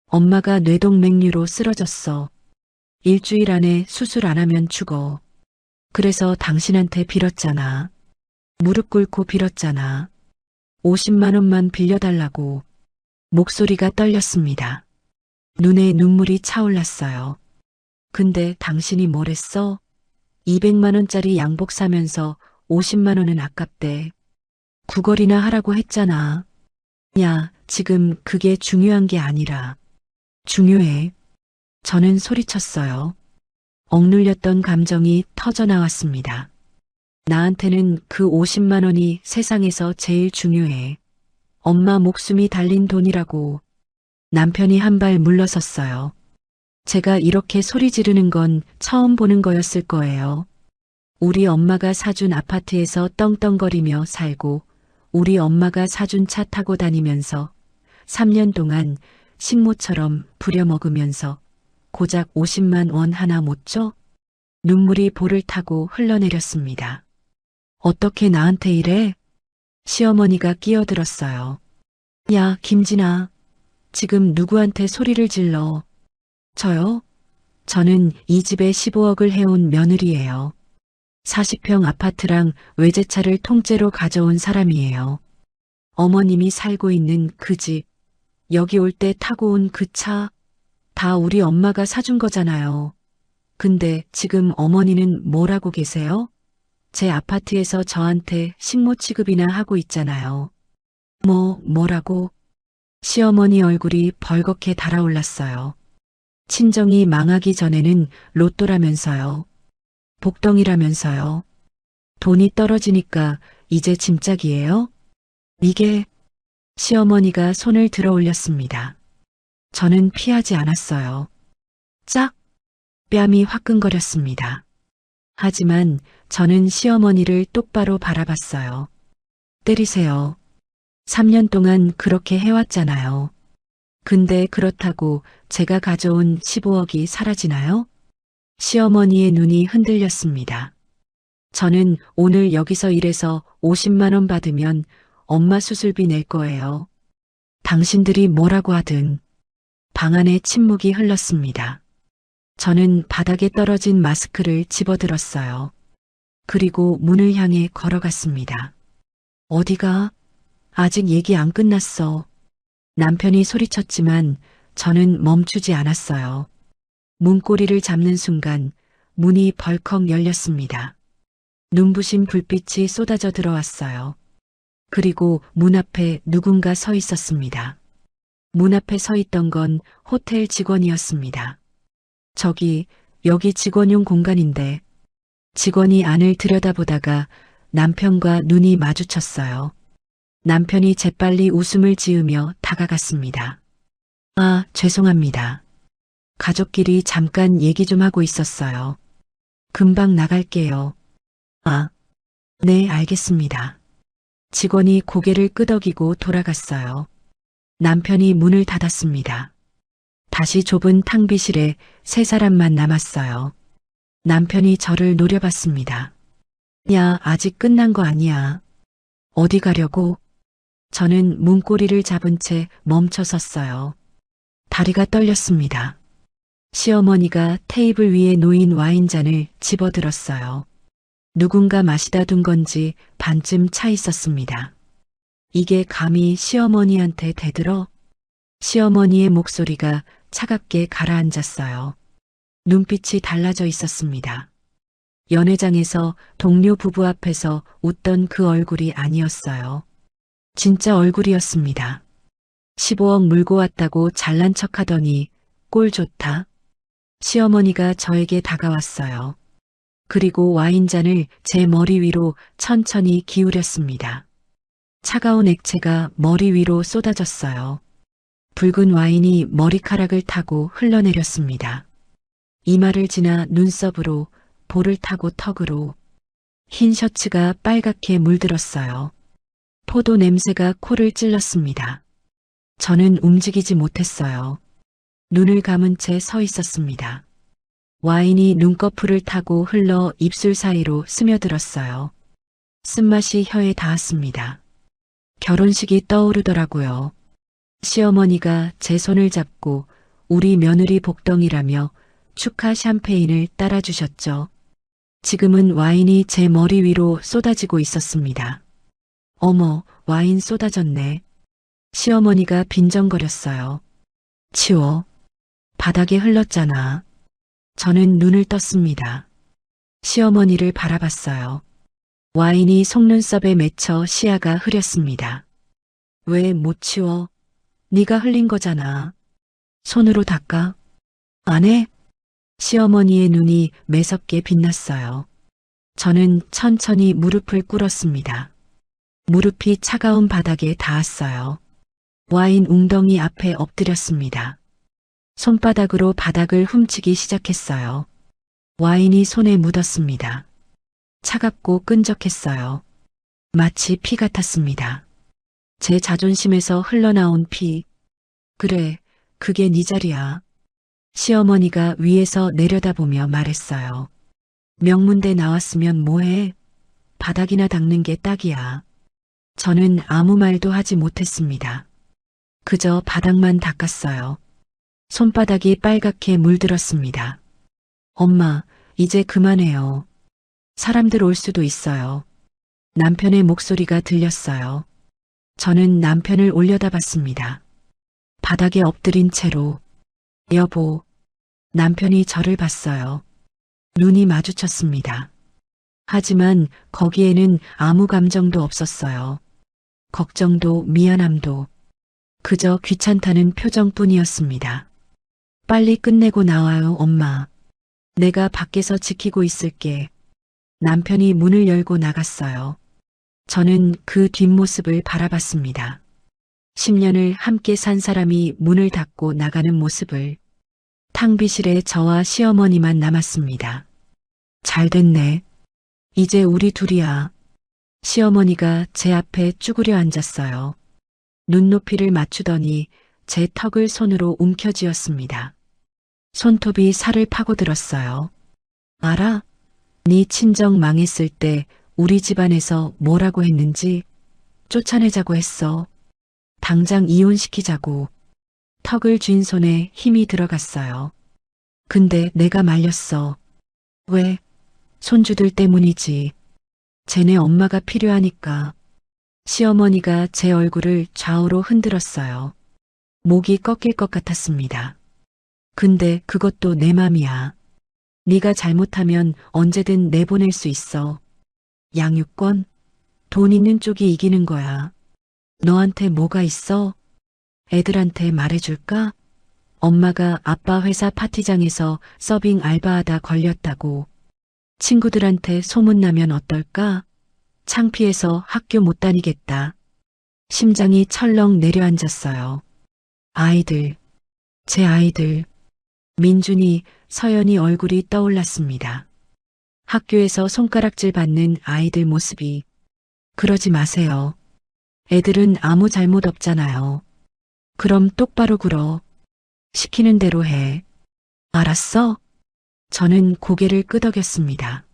엄마가 뇌동맥류로 쓰러졌어. 일주일 안에 수술 안 하면 죽어. 그래서 당신한테 빌었잖아. 무릎 꿇고 빌었잖아. 50만 원만 빌려달라고. 목소리가 떨렸습니다. 눈에 눈물이 차올랐어요. 근데 당신이 뭘 했어? 200만 원짜리 양복 사면서 50만 원은 아깝대. 구걸이나 하라고 했잖아. 야, 지금 그게 중요한 게 아니라. 중요해. 저는 소리쳤어요. 억눌렸던 감정이 터져나왔습니다. 나한테는 그 50만 원이 세상에서 제일 중요해. 엄마 목숨이 달린 돈이라고. 남편이 한 발 물러섰어요. 제가 이렇게 소리 지르는 건 처음 보는 거였을 거예요. 우리 엄마가 사준 아파트에서 떵떵거리며 살고 우리 엄마가 사준 차 타고 다니면서 3년 동안 식모처럼 부려먹으면서 고작 50만 원 하나 못 줘? 눈물이 볼을 타고 흘러내렸습니다. 어떻게 나한테 이래? 시어머니가 끼어들었어요. 야, 김진아. 지금 누구한테 소리를 질러? 저요? 저는 이 집에 15억을 해온 며느리예요. 40평 아파트랑 외제차를 통째로 가져온 사람이에요. 어머님이 살고 있는 그 집, 여기 올 때 타고 온 그 차, 다 우리 엄마가 사준 거잖아요. 근데 지금 어머니는 뭐라고 계세요? 제 아파트에서 저한테 식모 취급이나 하고 있잖아요. 뭐라고? 시어머니 얼굴이 벌겋게 달아올랐어요. 친정이 망하기 전에는 로또라면서요. 복덩이라면서요. 돈이 떨어지니까 이제 짐짝이에요? 이게 시어머니가 손을 들어 올렸습니다. 저는 피하지 않았어요. 짝! 뺨이 화끈거렸습니다. 하지만 저는 시어머니를 똑바로 바라봤어요. 때리세요. 3년 동안 그렇게 해왔잖아요. 근데 그렇다고 제가 가져온 15억이 사라지나요? 시어머니의 눈이 흔들렸습니다. 저는 오늘 여기서 일해서 50만 원 받으면 엄마 수술비 낼 거예요. 당신들이 뭐라고 하든. 방 안에 침묵이 흘렀습니다. 저는 바닥에 떨어진 마스크를 집어들었어요. 그리고 문을 향해 걸어갔습니다. 어디가? 아직 얘기 안 끝났어. 남편이 소리쳤지만 저는 멈추지 않았어요. 문고리를 잡는 순간 문이 벌컥 열렸습니다. 눈부신 불빛이 쏟아져 들어왔어요. 그리고 문 앞에 누군가 서 있었습니다. 문 앞에 서 있던 건 호텔 직원이었습니다. 여기 직원용 공간인데. 직원이 안을 들여다보다가 남편과 눈이 마주쳤어요. 남편이 재빨리 웃음을 지으며 다가갔습니다. 아, 죄송합니다. 가족끼리 잠깐 얘기 좀 하고 있었어요. 금방 나갈게요. 아, 네, 알겠습니다. 직원이 고개를 끄덕이고 돌아갔어요. 남편이 문을 닫았습니다. 다시 좁은 탕비실에 세 사람만 남았어요. 남편이 저를 노려봤습니다. 야, 아직 끝난 거 아니야. 어디 가려고? 저는 문고리를 잡은 채 멈춰 섰어요. 다리가 떨렸습니다. 시어머니가 테이블 위에 놓인 와인잔을 집어들었어요. 누군가 마시다 둔 건지 반쯤 차 있었습니다. 이게 감히 시어머니한테 대들어? 시어머니의 목소리가 차갑게 가라앉았어요. 눈빛이 달라져 있었습니다. 연회장에서 동료 부부 앞에서 웃던 그 얼굴이 아니었어요. 진짜 얼굴이었습니다. 15억 물고 왔다고 잘난 척하더니 꼴 좋다. 시어머니가 저에게 다가왔어요. 그리고 와인잔을 제 머리 위로 천천히 기울였습니다. 차가운 액체가 머리 위로 쏟아졌어요. 붉은 와인이 머리카락을 타고 흘러내렸습니다. 이마를 지나 눈썹으로, 볼을 타고 턱으로. 흰 셔츠가 빨갛게 물들었어요. 포도 냄새가 코를 찔렀습니다. 저는 움직이지 못했어요. 눈을 감은 채 서 있었습니다. 와인이 눈꺼풀을 타고 흘러 입술 사이로 스며들었어요. 쓴맛이 혀에 닿았습니다. 결혼식이 떠오르더라고요. 시어머니가 제 손을 잡고 우리 며느리 복덩이라며 축하 샴페인을 따라주셨죠. 지금은 와인이 제 머리 위로 쏟아지고 있었습니다. 어머, 와인 쏟아졌네. 시어머니가 빈정거렸어요. 치워. 바닥에 흘렀잖아. 저는 눈을 떴습니다. 시어머니를 바라봤어요. 와인이 속눈썹에 맺혀 시야가 흐렸습니다. 왜 못 치워? 네가 흘린 거잖아. 손으로 닦아? 안 해? 시어머니의 눈이 매섭게 빛났어요. 저는 천천히 무릎을 꿇었습니다. 무릎이 차가운 바닥에 닿았어요. 와인 웅덩이 앞에 엎드렸습니다. 손바닥으로 바닥을 훔치기 시작했어요. 와인이 손에 묻었습니다. 차갑고 끈적했어요. 마치 피 같았습니다. 제 자존심에서 흘러나온 피. 그래, 그게 네 자리야. 시어머니가 위에서 내려다보며 말했어요. 명문대 나왔으면 뭐해? 바닥이나 닦는 게 딱이야. 저는 아무 말도 하지 못했습니다. 그저 바닥만 닦았어요. 손바닥이 빨갛게 물들었습니다. 엄마, 이제 그만해요. 사람들 올 수도 있어요. 남편의 목소리가 들렸어요. 저는 남편을 올려다봤습니다. 바닥에 엎드린 채로, 여보, 남편이 저를 봤어요. 눈이 마주쳤습니다. 하지만 거기에는 아무 감정도 없었어요. 걱정도 미안함도 그저 귀찮다는 표정뿐이었습니다. 빨리 끝내고 나와요, 엄마. 내가 밖에서 지키고 있을게. 남편이 문을 열고 나갔어요. 저는 그 뒷모습을 바라봤습니다. 10년을 함께 산 사람이 문을 닫고 나가는 모습을. 탕비실에 저와 시어머니만 남았습니다. 잘 됐네. 이제 우리 둘이야. 시어머니가 제 앞에 쭈그려 앉았어요. 눈높이를 맞추더니 제 턱을 손으로 움켜쥐었습니다. 손톱이 살을 파고들었어요. 알아? 네 친정 망했을 때 우리 집안에서 뭐라고 했는지 쫓아내자고 했어. 당장 이혼시키자고. 턱을 쥔 손에 힘이 들어갔어요. 근데 내가 말렸어. 왜? 손주들 때문이지. 쟤네 엄마가 필요하니까. 시어머니가 제 얼굴을 좌우로 흔들었어요. 목이 꺾일 것 같았습니다. 근데 그것도 내 맘이야. 네가 잘못하면 언제든 내보낼 수 있어. 양육권? 돈 있는 쪽이 이기는 거야. 너한테 뭐가 있어? 애들한테 말해줄까? 엄마가 아빠 회사 파티장에서 서빙 알바하다 걸렸다고. 친구들한테 소문나면 어떨까? 창피해서 학교 못 다니겠다. 심장이 철렁 내려앉았어요. 아이들, 제 아이들. 민준이, 서연이 얼굴이 떠올랐습니다. 학교에서 손가락질 받는 아이들 모습이. 그러지 마세요. 애들은 아무 잘못 없잖아요. 그럼 똑바로 굴어. 시키는 대로 해. 알았어? 저는 고개를 끄덕였습니다.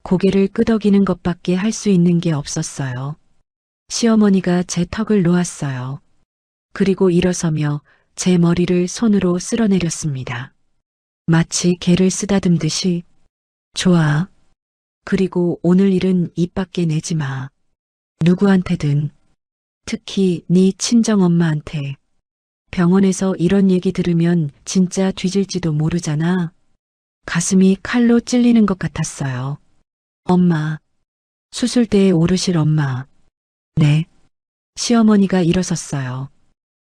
고개를 끄덕이는 것밖에 할 수 있는 게 없었어요. 시어머니가 제 턱을 놓았어요. 그리고 일어서며 제 머리를 손으로 쓸어내렸습니다. 마치 개를 쓰다듬듯이. 좋아. 그리고 오늘 일은 입 밖에 내지 마. 누구한테든. 특히 네 친정엄마한테. 병원에서 이런 얘기 들으면 진짜 뒤질지도 모르잖아. 가슴이 칼로 찔리는 것 같았어요. 엄마. 수술대에 오르실 엄마. 네. 시어머니가 일어섰어요.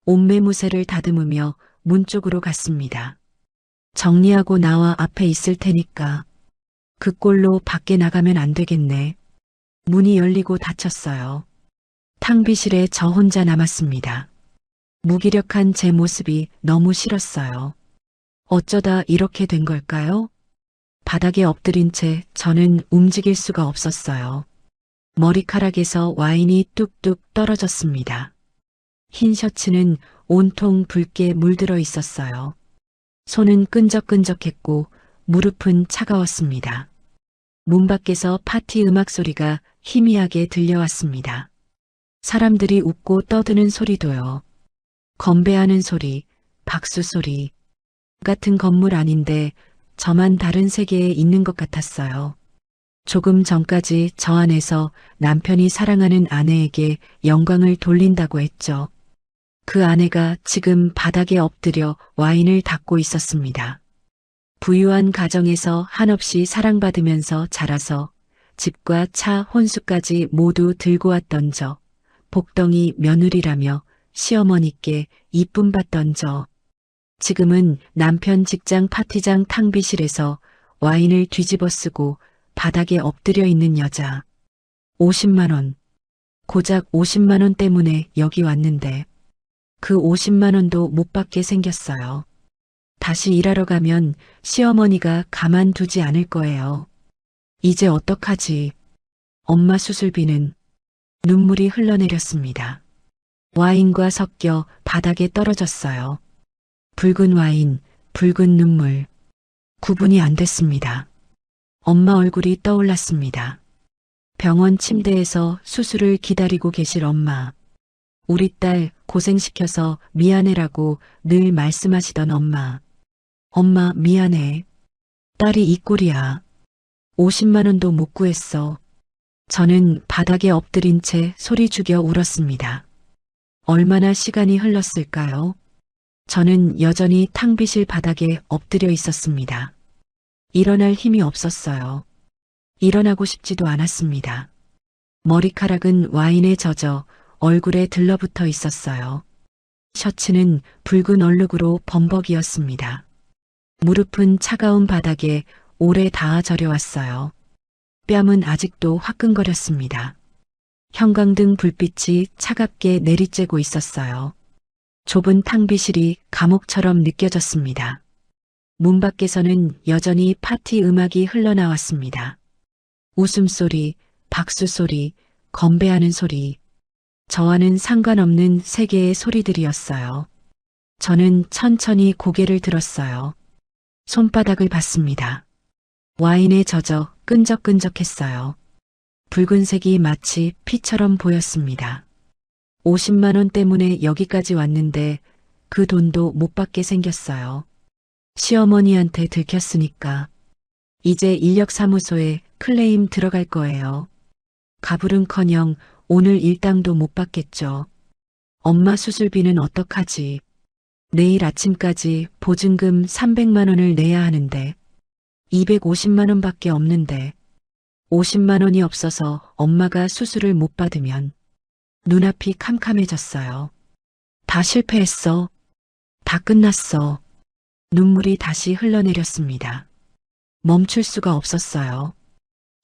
옷매무새를 다듬으며 문 쪽으로 갔습니다. 정리하고 나와 앞에 있을 테니까. 그 꼴로 밖에 나가면 안 되겠네. 문이 열리고 닫혔어요. 탕비실에 저 혼자 남았습니다. 무기력한 제 모습이 너무 싫었어요. 어쩌다 이렇게 된 걸까요? 바닥에 엎드린 채 저는 움직일 수가 없었어요. 머리카락에서 와인이 뚝뚝 떨어졌습니다. 흰 셔츠는 온통 붉게 물들어 있었어요. 손은 끈적끈적했고 무릎은 차가웠습니다. 문 밖에서 파티 음악 소리가 희미하게 들려왔습니다. 사람들이 웃고 떠드는 소리도요. 건배하는 소리, 박수 소리. 같은 건물 아닌데 저만 다른 세계에 있는 것 같았어요. 조금 전까지 저 안에서 남편이 사랑하는 아내에게 영광을 돌린다고 했죠. 그 아내가 지금 바닥에 엎드려 와인을 닦고 있었습니다. 부유한 가정에서 한없이 사랑받으면서 자라서 집과 차 혼수까지 모두 들고 왔던 저, 복덩이 며느리라며 시어머니께 이쁨 받던 저. 지금은 남편 직장 파티장 탕비실에서 와인을 뒤집어 쓰고 바닥에 엎드려 있는 여자. 50만 원. 고작 50만 원 때문에 여기 왔는데 그 50만 원도 못 받게 생겼어요. 다시 일하러 가면 시어머니가 가만두지 않을 거예요. 이제 어떡하지? 엄마 수술비는 눈물이 흘러내렸습니다. 와인과 섞여 바닥에 떨어졌어요. 붉은 와인, 붉은 눈물. 구분이 안 됐습니다. 엄마 얼굴이 떠올랐습니다. 병원 침대에서 수술을 기다리고 계실 엄마. 우리 딸 고생시켜서 미안해라고 늘 말씀하시던 엄마. 엄마 미안해. 딸이 이 꼴이야. 50만 원도 못 구했어. 저는 바닥에 엎드린 채 소리 죽여 울었습니다. 얼마나 시간이 흘렀을까요? 저는 여전히 탕비실 바닥에 엎드려 있었습니다. 일어날 힘이 없었어요. 일어나고 싶지도 않았습니다. 머리카락은 와인에 젖어 얼굴에 들러붙어 있었어요. 셔츠는 붉은 얼룩으로 범벅이었습니다. 무릎은 차가운 바닥에 오래 닿아 저려왔어요. 뺨은 아직도 화끈거렸습니다. 형광등 불빛이 차갑게 내리쬐고 있었어요. 좁은 탕비실이 감옥처럼 느껴졌습니다. 문 밖에서는 여전히 파티 음악이 흘러나왔습니다. 웃음소리, 박수소리, 건배하는 소리. 저와는 상관없는 세계의 소리들이었어요. 저는 천천히 고개를 들었어요. 손바닥을 봤습니다. 와인에 젖어 끈적끈적했어요. 붉은색이 마치 피처럼 보였습니다. 50만 원 때문에 여기까지 왔는데 그 돈도 못 받게 생겼어요. 시어머니한테 들켰으니까 이제 인력사무소에 클레임 들어갈 거예요. 가불은커녕 오늘 일당도 못 받겠죠. 엄마 수술비는 어떡하지? 내일 아침까지 보증금 300만 원을 내야 하는데 250만 원밖에 없는데 50만 원이 없어서 엄마가 수술을 못 받으면 눈앞이 캄캄해졌어요. 다 실패했어. 다 끝났어. 눈물이 다시 흘러내렸습니다. 멈출 수가 없었어요.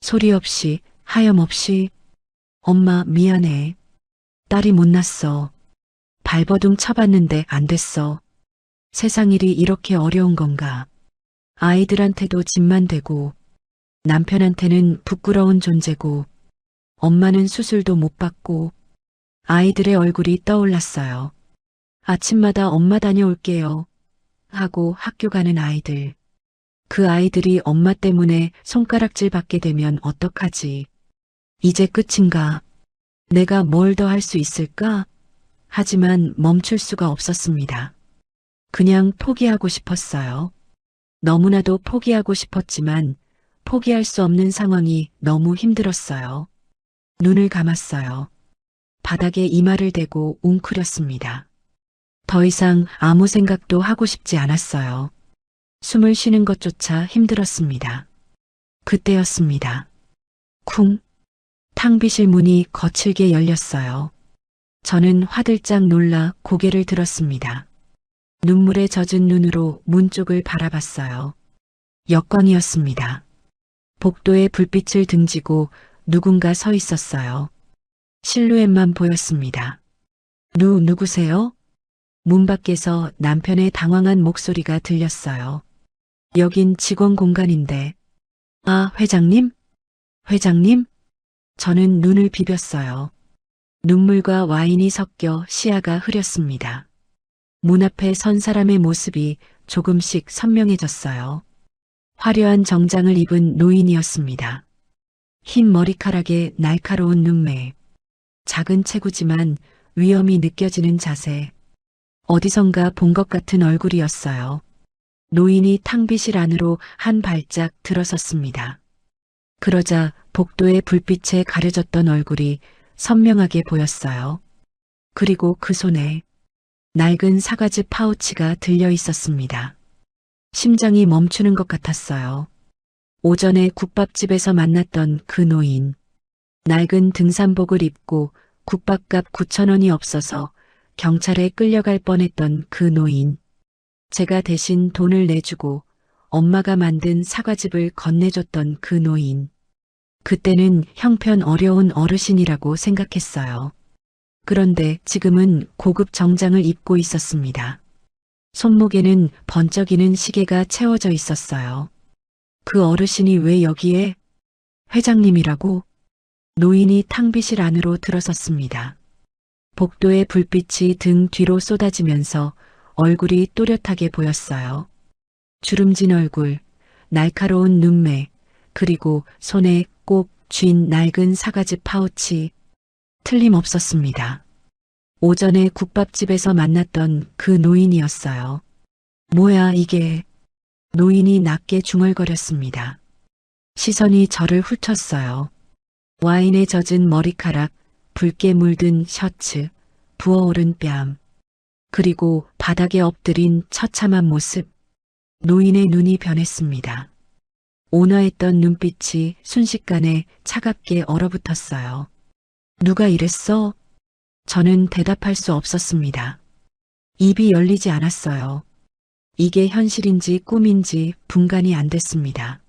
소리 없이, 하염없이 엄마 미안해. 딸이 못났어. 발버둥 쳐봤는데 안 됐어. 세상 일이 이렇게 어려운 건가. 아이들한테도 짐만 되고 남편한테는 부끄러운 존재고 엄마는 수술도 못 받고 아이들의 얼굴이 떠올랐어요. 아침마다 엄마 다녀올게요 하고 학교 가는 아이들. 그 아이들이 엄마 때문에 손가락질 받게 되면 어떡하지? 이제 끝인가? 내가 뭘 더 할 수 있을까? 하지만 멈출 수가 없었습니다. 그냥 포기하고 싶었어요. 너무나도 포기하고 싶었지만 포기할 수 없는 상황이 너무 힘들었어요. 눈을 감았어요. 바닥에 이마를 대고 웅크렸습니다. 더 이상 아무 생각도 하고 싶지 않았어요. 숨을 쉬는 것조차 힘들었습니다. 그때였습니다. 쿵! 탕비실 문이 거칠게 열렸어요. 저는 화들짝 놀라 고개를 들었습니다. 눈물에 젖은 눈으로 문 쪽을 바라봤어요. 역광이었습니다. 복도에 불빛을 등지고 누군가 서 있었어요. 실루엣만 보였습니다. 누구세요? 문 밖에서 남편의 당황한 목소리가 들렸어요. 여긴 직원 공간인데. 아, 회장님? 회장님? 저는 눈을 비볐어요. 눈물과 와인이 섞여 시야가 흐렸습니다. 문 앞에 선 사람의 모습이 조금씩 선명해졌어요. 화려한 정장을 입은 노인이었습니다. 흰 머리카락에 날카로운 눈매, 작은 체구지만 위험이 느껴지는 자세, 어디선가 본 것 같은 얼굴이었어요. 노인이 탕비실 안으로 한 발짝 들어섰습니다. 그러자 복도의 불빛에 가려졌던 얼굴이 선명하게 보였어요. 그리고 그 손에 낡은 사과즙 파우치가 들려 있었습니다. 심장이 멈추는 것 같았어요. 오전에 국밥집에서 만났던 그 노인. 낡은 등산복을 입고 국밥값 9,000원이 없어서 경찰에 끌려갈 뻔했던 그 노인. 제가 대신 돈을 내주고 엄마가 만든 사과즙을 건네줬던 그 노인. 그때는 형편 어려운 어르신이라고 생각했어요. 그런데 지금은 고급 정장을 입고 있었습니다. 손목에는 번쩍이는 시계가 채워져 있었어요. 그 어르신이 왜 여기에? 회장님이라고? 노인이 탕비실 안으로 들어섰습니다. 복도의 불빛이 등 뒤로 쏟아지면서 얼굴이 또렷하게 보였어요. 주름진 얼굴, 날카로운 눈매, 그리고 손에 꼭 쥔 낡은 사과즙 파우치. 틀림없었습니다. 오전에 국밥집에서 만났던 그 노인이었어요. 뭐야 이게? 노인이 낮게 중얼거렸습니다. 시선이 저를 훑었어요. 와인에 젖은 머리카락, 붉게 물든 셔츠, 부어오른 뺨, 그리고 바닥에 엎드린 처참한 모습. 노인의 눈이 변했습니다. 온화했던 눈빛이 순식간에 차갑게 얼어붙었어요. 누가 이랬어? 저는 대답할 수 없었습니다. 입이 열리지 않았어요. 이게 현실인지 꿈인지 분간이 안 됐습니다.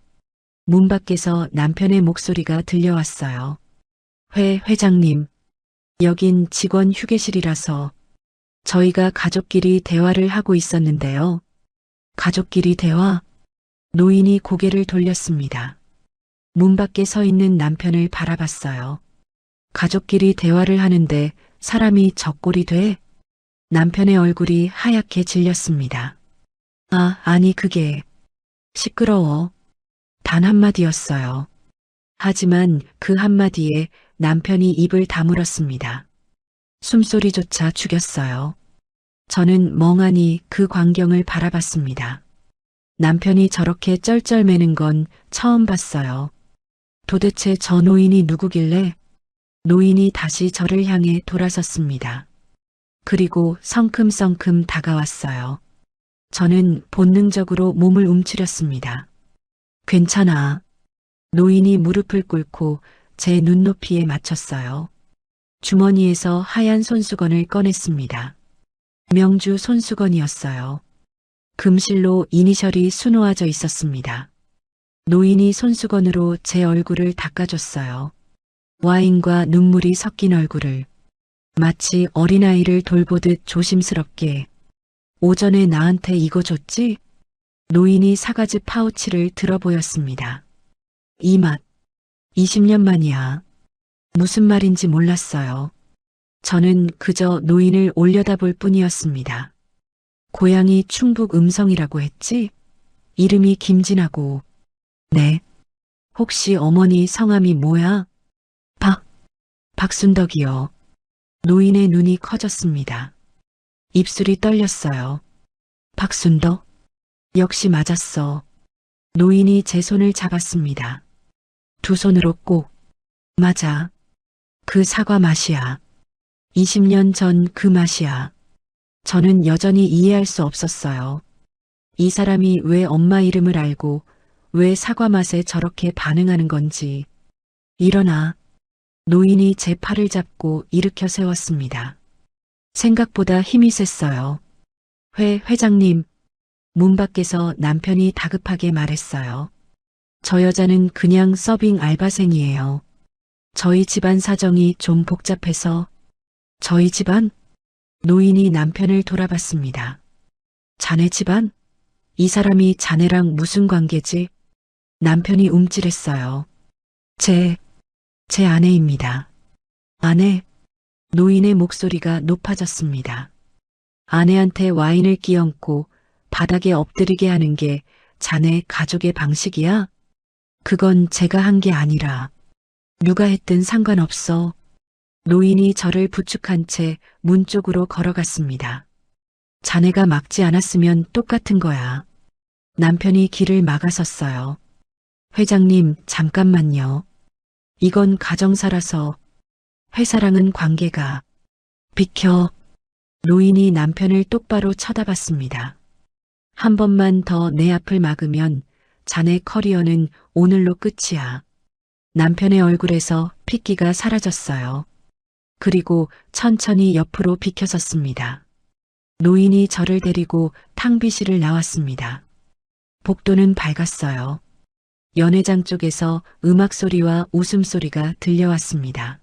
문 밖에서 남편의 목소리가 들려왔어요. 회장님, 여긴 직원 휴게실이라서 저희가 가족끼리 대화를 하고 있었는데요. 가족끼리 대화? 노인이 고개를 돌렸습니다. 문 밖에 서 있는 남편을 바라봤어요. 가족끼리 대화를 하는데 사람이 적골이 돼? 남편의 얼굴이 하얗게 질렸습니다. 아니 그게 시끄러워. 단 한마디였어요. 하지만 그 한마디에 남편이 입을 다물었습니다. 숨소리조차 죽였어요. 저는 멍하니 그 광경을 바라봤습니다. 남편이 저렇게 쩔쩔매는 건 처음 봤어요. 도대체 저 노인이 누구길래? 노인이 다시 저를 향해 돌아섰습니다. 그리고 성큼성큼 다가왔어요. 저는 본능적으로 몸을 움츠렸습니다. 괜찮아. 노인이 무릎을 꿇고 제 눈높이에 맞췄어요. 주머니에서 하얀 손수건을 꺼냈습니다. 명주 손수건이었어요. 금실로 이니셜이 수놓아져 있었습니다. 노인이 손수건으로 제 얼굴을 닦아줬어요. 와인과 눈물이 섞인 얼굴을 마치 어린아이를 돌보듯 조심스럽게. 오전에 나한테 이거 줬지? 노인이 사과즙 파우치를 들어 보였습니다. 이 맛, 20년 만이야. 무슨 말인지 몰랐어요. 저는 그저 노인을 올려다볼 뿐이었습니다. 고향이 충북 음성이라고 했지? 이름이 김진하고. 네. 혹시 어머니 성함이 뭐야? 박순덕이요. 노인의 눈이 커졌습니다. 입술이 떨렸어요. 박순덕? 역시 맞았어. 노인이 제 손을 잡았습니다. 두 손으로 꼭. 맞아. 그 사과 맛이야. 20년 전 그 맛이야. 저는 여전히 이해할 수 없었어요. 이 사람이 왜 엄마 이름을 알고 왜 사과 맛에 저렇게 반응하는 건지. 일어나. 노인이 제 팔을 잡고 일으켜 세웠습니다. 생각보다 힘이 셌어요. 회장님. 문 밖에서 남편이 다급하게 말했어요. 저 여자는 그냥 서빙 알바생이에요. 저희 집안 사정이 좀 복잡해서. 저희 집안? 노인이 남편을 돌아봤습니다. 자네 집안? 이 사람이 자네랑 무슨 관계지? 남편이 움찔했어요. 제 아내입니다. 아내? 노인의 목소리가 높아졌습니다. 아내한테 와인을 끼얹고 바닥에 엎드리게 하는 게 자네 가족의 방식이야? 그건 제가 한 게 아니라 누가 했든 상관없어. 노인이 저를 부축한 채 문 쪽으로 걸어갔습니다. 자네가 막지 않았으면 똑같은 거야. 남편이 길을 막아섰어요. 회장님, 잠깐만요. 이건 가정사라서 회사랑은 관계가. 비켜. 노인이 남편을 똑바로 쳐다봤습니다. 한 번만 더 내 앞을 막으면 자네 커리어는 오늘로 끝이야. 남편의 얼굴에서 핏기가 사라졌어요. 그리고 천천히 옆으로 비켜섰습니다. 노인이 저를 데리고 탕비실을 나왔습니다. 복도는 밝았어요. 연회장 쪽에서 음악 소리와 웃음소리가 들려왔습니다.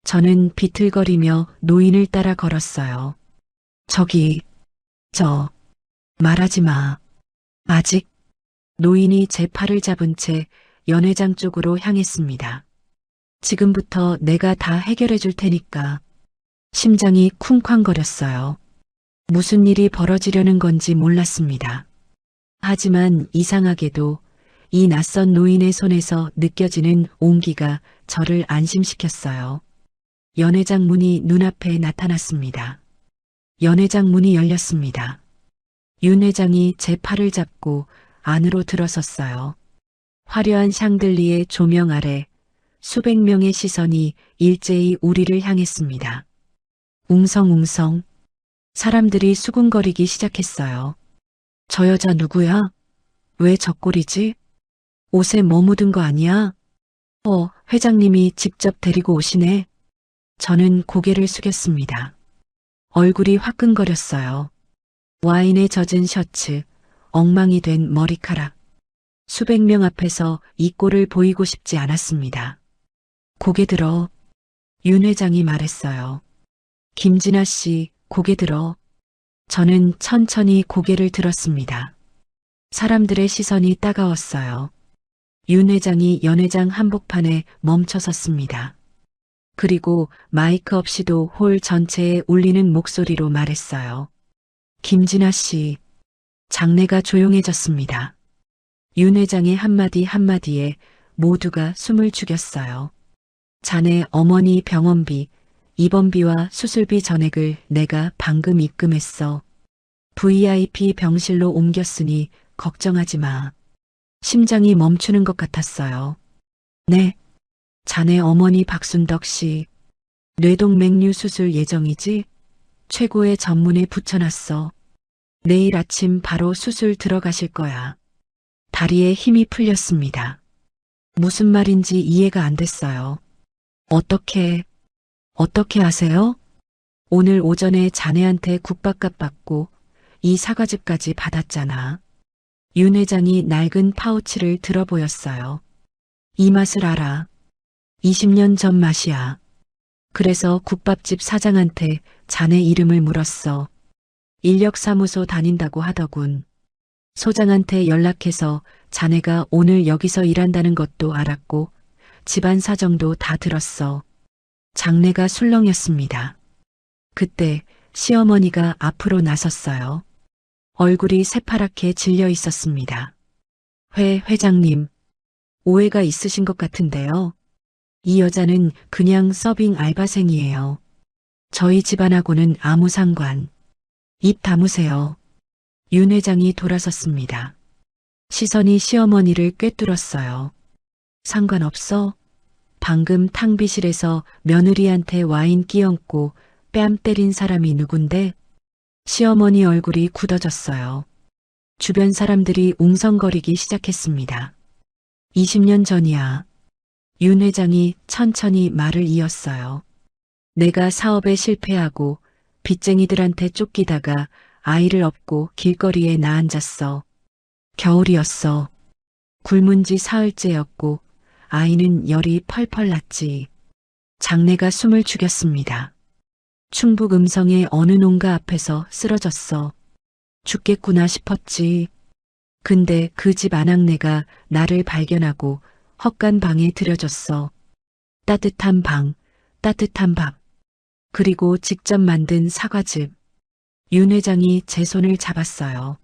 저는 비틀거리며 노인을 따라 걸었어요. 말하지 마. 아직. 노인이 제 팔을 잡은 채 연 회장 쪽으로 향했습니다. 지금부터 내가 다 해결해 줄 테니까. 심장이 쿵쾅거렸어요. 무슨 일이 벌어지려는 건지 몰랐습니다. 하지만 이상하게도 이 낯선 노인의 손에서 느껴지는 온기가 저를 안심시켰어요. 연 회장 문이 눈앞에 나타났습니다. 연 회장 문이 열렸습니다. 윤 회장이 제 팔을 잡고 안으로 들어섰어요. 화려한 샹들리의 조명 아래 수백 명의 시선이 일제히 우리를 향했습니다. 웅성웅성 사람들이 수군거리기 시작했어요. 저 여자 누구야? 왜 저 꼴이지? 옷에 뭐 묻은 거 아니야? 회장님이 직접 데리고 오시네. 저는 고개를 숙였습니다. 얼굴이 화끈거렸어요. 와인에 젖은 셔츠, 엉망이 된 머리카락. 수백 명 앞에서 이 꼴을 보이고 싶지 않았습니다. 고개 들어. 윤 회장이 말했어요. 김진아 씨, 고개 들어. 저는 천천히 고개를 들었습니다. 사람들의 시선이 따가웠어요. 윤 회장이 연 회장 한복판에 멈춰 섰습니다. 그리고 마이크 없이도 홀 전체에 울리는 목소리로 말했어요. 김진아 씨. 장내가 조용해졌습니다. 윤 회장의 한마디 한마디에 모두가 숨을 죽였어요. 자네 어머니 병원비, 입원비와 수술비 전액을 내가 방금 입금했어. VIP 병실로 옮겼으니 걱정하지 마. 심장이 멈추는 것 같았어요. 네. 자네 어머니 박순덕 씨. 뇌동맥류 수술 예정이지? 최고의 전문에 붙여놨어. 내일 아침 바로 수술 들어가실 거야. 다리에 힘이 풀렸습니다. 무슨 말인지 이해가 안 됐어요. 어떻게 아세요? 오늘 오전에 자네한테 국밥값 받고 이 사과즙까지 받았잖아. 윤 회장이 낡은 파우치를 들어 보였어요. 이 맛을 알아. 20년 전 맛이야. 그래서 국밥집 사장한테 자네 이름을 물었어. 인력사무소 다닌다고 하더군. 소장한테 연락해서 자네가 오늘 여기서 일한다는 것도 알았고 집안 사정도 다 들었어. 장내가 술렁였습니다. 그때 시어머니가 앞으로 나섰어요. 얼굴이 새파랗게 질려 있었습니다. 회장님, 오해가 있으신 것 같은데요. 이 여자는 그냥 서빙 알바생이에요. 저희 집안하고는 아무 상관. 입 다무세요. 윤 회장이 돌아섰습니다. 시선이 시어머니를 꿰뚫었어요. 상관없어? 방금 탕비실에서 며느리한테 와인 끼얹고 뺨 때린 사람이 누군데? 시어머니 얼굴이 굳어졌어요. 주변 사람들이 웅성거리기 시작했습니다. 20년 전이야. 윤 회장이 천천히 말을 이었어요. 내가 사업에 실패하고 빚쟁이들한테 쫓기다가 아이를 업고 길거리에 나앉았어. 겨울이었어. 굶은 지 사흘째였고 아이는 열이 펄펄 났지. 장내가 숨을 죽였습니다. 충북 음성의 어느 농가 앞에서 쓰러졌어. 죽겠구나 싶었지. 근데 그 집 아낙네가 나를 발견하고 헛간 방에 들여줬어. 따뜻한 방, 따뜻한 밥, 그리고 직접 만든 사과즙. 윤 회장이 제 손을 잡았어요.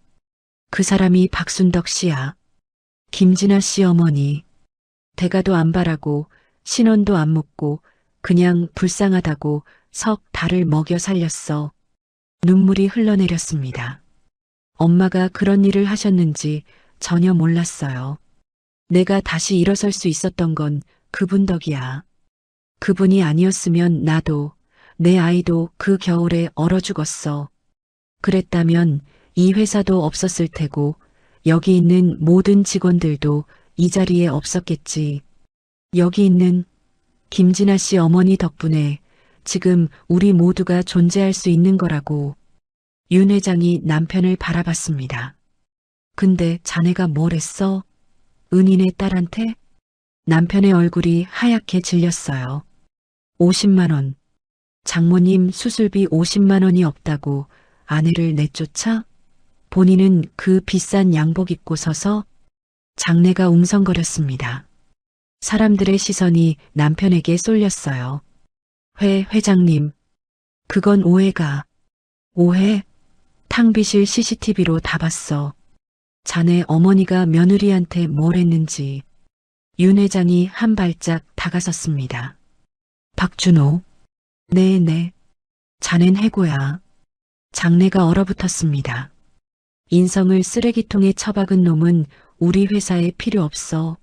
그 사람이 박순덕 씨야. 김진아 씨 어머니. 대가도 안 바라고 신원도 안 묻고 그냥 불쌍하다고 석 달을 먹여 살렸어. 눈물이 흘러내렸습니다. 엄마가 그런 일을 하셨는지 전혀 몰랐어요. 내가 다시 일어설 수 있었던 건 그분 덕이야. 그분이 아니었으면 나도, 내 아이도 그 겨울에 얼어 죽었어. 그랬다면 이 회사도 없었을 테고 여기 있는 모든 직원들도 이 자리에 없었겠지. 여기 있는 김진아 씨 어머니 덕분에 지금 우리 모두가 존재할 수 있는 거라고. 윤 회장이 남편을 바라봤습니다. 근데 자네가 뭘 했어? 은인의 딸한테? 남편의 얼굴이 하얗게 질렸어요. 50만 원. 장모님 수술비 50만 원이 없다고 아내를 내쫓아? 본인은 그 비싼 양복 입고 서서? 장내가 웅성거렸습니다. 사람들의 시선이 남편에게 쏠렸어요. 회장님, 그건 오해가. 오해? 탕비실 CCTV로 다 봤어. 자네 어머니가 며느리한테 뭘 했는지. 윤 회장이 한 발짝 다가섰습니다. 박준호. 네네. 자넨 해고야. 장내가 얼어붙었습니다. 인성을 쓰레기통에 처박은 놈은 우리 회사에 필요 없어.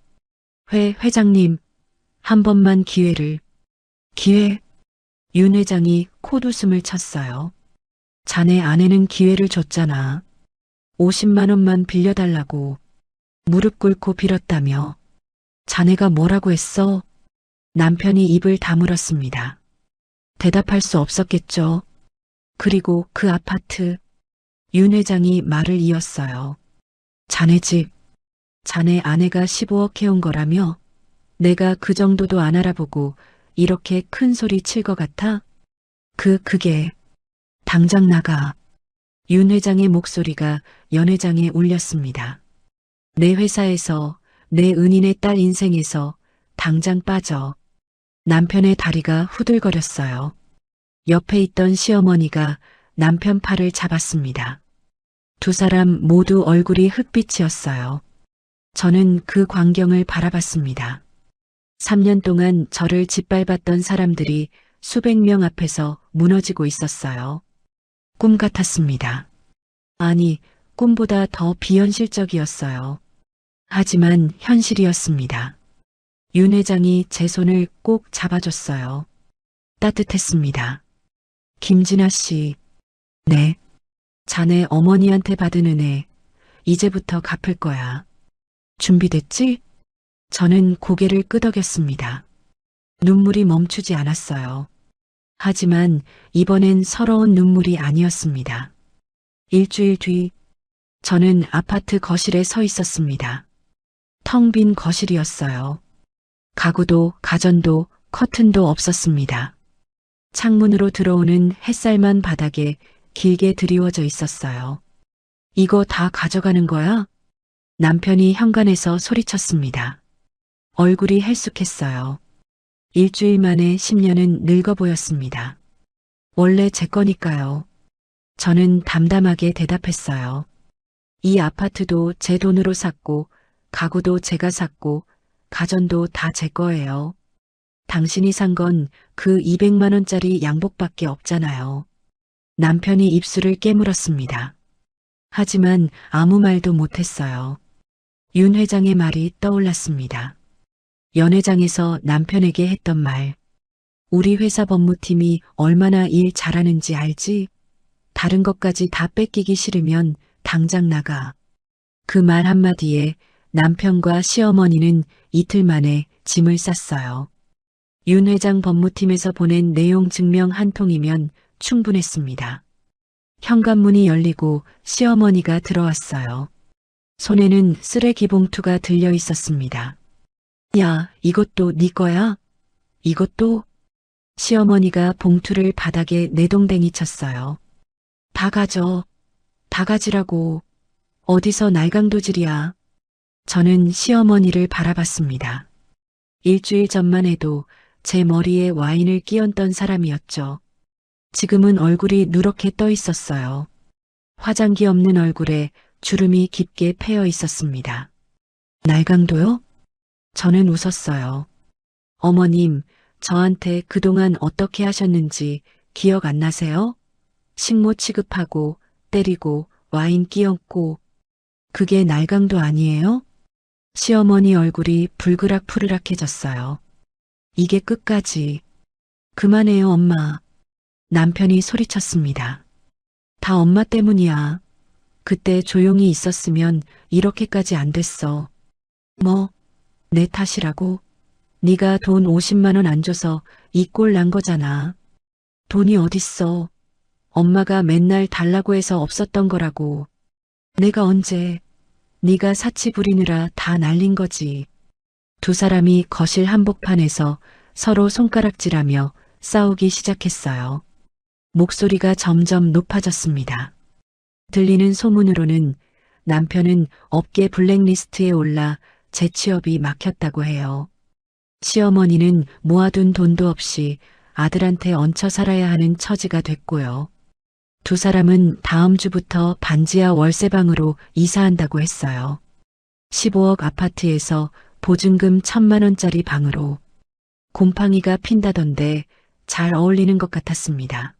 회장님, 한 번만 기회를. 기회? 윤 회장이 콧웃음을 쳤어요. 자네 아내는 기회를 줬잖아. 50만 원만 빌려달라고. 무릎 꿇고 빌었다며. 자네가 뭐라고 했어? 남편이 입을 다물었습니다. 대답할 수 없었겠죠. 그리고 그 아파트. 윤 회장이 말을 이었어요. 자네 집. 자네 아내가 15억 해온 거라며? 내가 그 정도도 안 알아보고 이렇게 큰 소리 칠 것 같아? 그게. 당장 나가. 윤 회장의 목소리가 연 회장에 울렸습니다. 내 회사에서, 내 은인의 딸 인생에서 당장 빠져. 남편의 다리가 후들거렸어요. 옆에 있던 시어머니가 남편 팔을 잡았습니다. 두 사람 모두 얼굴이 흑빛이었어요. 저는 그 광경을 바라봤습니다. 3년 동안 저를 짓밟았던 사람들이 수백 명 앞에서 무너지고 있었어요. 꿈 같았습니다. 아니, 꿈보다 더 비현실적이었어요. 하지만 현실이었습니다. 윤 회장이 제 손을 꼭 잡아줬어요. 따뜻했습니다. 김진아 씨. 네. 자네 어머니한테 받은 은혜, 이제부터 갚을 거야. 준비됐지? 저는 고개를 끄덕였습니다. 눈물이 멈추지 않았어요. 하지만 이번엔 서러운 눈물이 아니었습니다. 일주일 뒤, 저는 아파트 거실에 서 있었습니다. 텅 빈 거실이었어요. 가구도 가전도 커튼도 없었습니다. 창문으로 들어오는 햇살만 바닥에 길게 드리워져 있었어요. 이거 다 가져가는 거야? 남편이 현관에서 소리쳤습니다. 얼굴이 헬쑥했어요. 일주일 만에 10년은 늙어 보였습니다. 원래 제 거니까요. 저는 담담하게 대답했어요. 이 아파트도 제 돈으로 샀고, 가구도 제가 샀고, 가전도 다 제 거예요. 당신이 산 건 그 200만 원짜리 양복밖에 없잖아요. 남편이 입술을 깨물었습니다. 하지만 아무 말도 못했어요. 윤 회장의 말이 떠올랐습니다. 연회장에서 남편에게 했던 말. 우리 회사 법무팀이 얼마나 일 잘하는지 알지? 다른 것까지 다 뺏기기 싫으면 당장 나가. 그 말 한마디에 남편과 시어머니는 이틀 만에 짐을 쌌어요. 윤 회장 법무팀에서 보낸 내용 증명 한 통이면 충분했습니다. 현관문이 열리고 시어머니가 들어왔어요. 손에는 쓰레기 봉투가 들려 있었습니다. 야, 이것도 네 거야? 이것도? 시어머니가 봉투를 바닥에 내동댕이 쳤어요. 다 가져. 다 가지라고. 어디서 날강도질이야. 저는 시어머니를 바라봤습니다. 일주일 전만 해도 제 머리에 와인을 끼얹던 사람이었죠. 지금은 얼굴이 누렇게 떠 있었어요. 화장기 없는 얼굴에 주름이 깊게 패여 있었습니다. 날강도요? 저는 웃었어요. 어머님, 저한테 그동안 어떻게 하셨는지 기억 안 나세요? 식모 취급하고, 때리고, 와인 끼얹고. 그게 날강도 아니에요? 시어머니 얼굴이 불그락푸르락해졌어요. 이게 끝까지. 그만해요, 엄마. 남편이 소리쳤습니다. 다 엄마 때문이야. 그때 조용히 있었으면 이렇게까지 안 됐어. 뭐, 내 탓이라고? 네가 돈 50만 원 안 줘서 이 꼴 난 거잖아. 돈이 어딨어. 엄마가 맨날 달라고 해서 없었던 거라고. 내가 언제, 네가 사치 부리느라 다 날린 거지. 두 사람이 거실 한복판에서 서로 손가락질하며 싸우기 시작했어요. 목소리가 점점 높아졌습니다. 들리는 소문으로는 남편은 업계 블랙리스트에 올라 재취업이 막혔다고 해요. 시어머니는 모아둔 돈도 없이 아들한테 얹혀 살아야 하는 처지가 됐고요. 두 사람은 다음 주부터 반지하 월세방으로 이사한다고 했어요. 15억 아파트에서 보증금 1,000만 원짜리 방으로. 곰팡이가 핀다던데 잘 어울리는 것 같았습니다.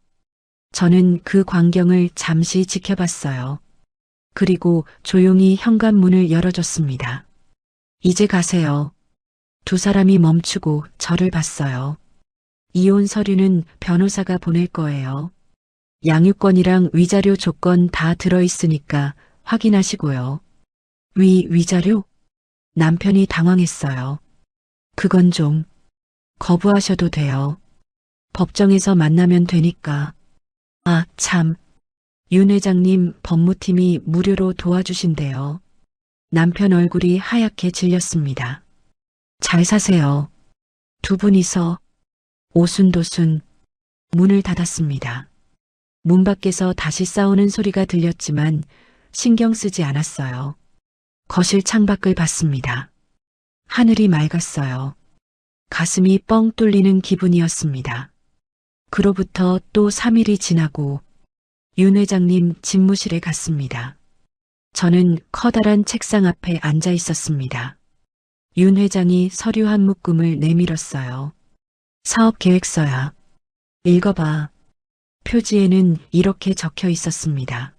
저는 그 광경을 잠시 지켜봤어요. 그리고 조용히 현관문을 열어줬습니다. 이제 가세요. 두 사람이 멈추고 저를 봤어요. 이혼 서류는 변호사가 보낼 거예요. 양육권이랑 위자료 조건 다 들어있으니까 확인하시고요. 위자료? 남편이 당황했어요. 그건 좀 거부하셔도 돼요. 법정에서 만나면 되니까. 아, 참. 윤 회장님 법무팀이 무료로 도와주신대요. 남편 얼굴이 하얗게 질렸습니다. 잘 사세요. 두 분이서 오순도순 문을 닫았습니다. 문 밖에서 다시 싸우는 소리가 들렸지만 신경 쓰지 않았어요. 거실 창밖을 봤습니다. 하늘이 맑았어요. 가슴이 뻥 뚫리는 기분이었습니다. 그로부터 또 3일이 지나고 윤 회장님 집무실에 갔습니다. 저는 커다란 책상 앞에 앉아 있었습니다. 윤 회장이 서류 한 묶음을 내밀었어요. 사업 계획서야. 읽어봐. 표지에는 이렇게 적혀 있었습니다.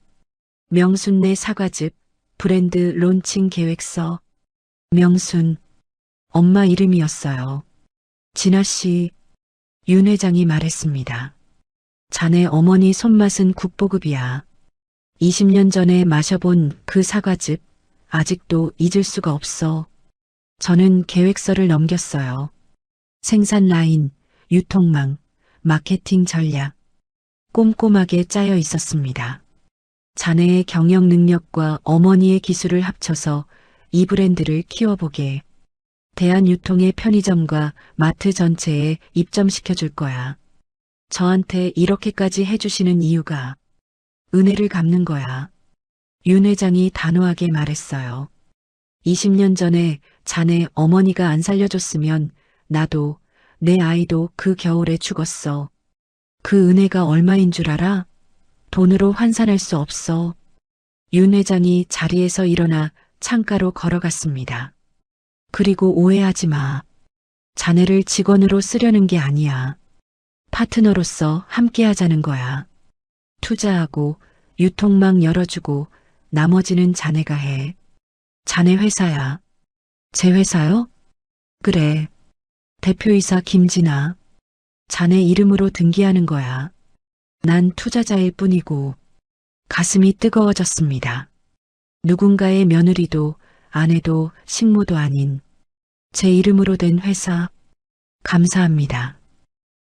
명순내 사과즙 브랜드 론칭 계획서. 명순. 엄마 이름이었어요. 진아 씨. 윤 회장이 말했습니다. 자네 어머니 손맛은 국보급이야. 20년 전에 마셔본 그 사과즙 아직도 잊을 수가 없어. 저는 계획서를 넘겼어요. 생산 라인, 유통망, 마케팅 전략. 꼼꼼하게 짜여 있었습니다. 자네의 경영 능력과 어머니의 기술을 합쳐서 이 브랜드를 키워보게. 대한유통의 편의점과 마트 전체에 입점시켜 줄 거야. 저한테 이렇게까지 해주시는 이유가 은혜를 갚는 거야. 윤 회장이 단호하게 말했어요. 20년 전에 자네 어머니가 안 살려줬으면 나도 내 아이도 그 겨울에 죽었어. 그 은혜가 얼마인 줄 알아? 돈으로 환산할 수 없어. 윤 회장이 자리에서 일어나 창가로 걸어갔습니다. 그리고 오해하지 마. 자네를 직원으로 쓰려는 게 아니야. 파트너로서 함께 하자는 거야. 투자하고 유통망 열어주고 나머지는 자네가 해. 자네 회사야. 제 회사요? 그래. 대표이사 김진아. 자네 이름으로 등기하는 거야. 난 투자자일 뿐이고. 가슴이 뜨거워졌습니다. 누군가의 며느리도 아내도 식모도 아닌 제 이름으로 된 회사. 감사합니다.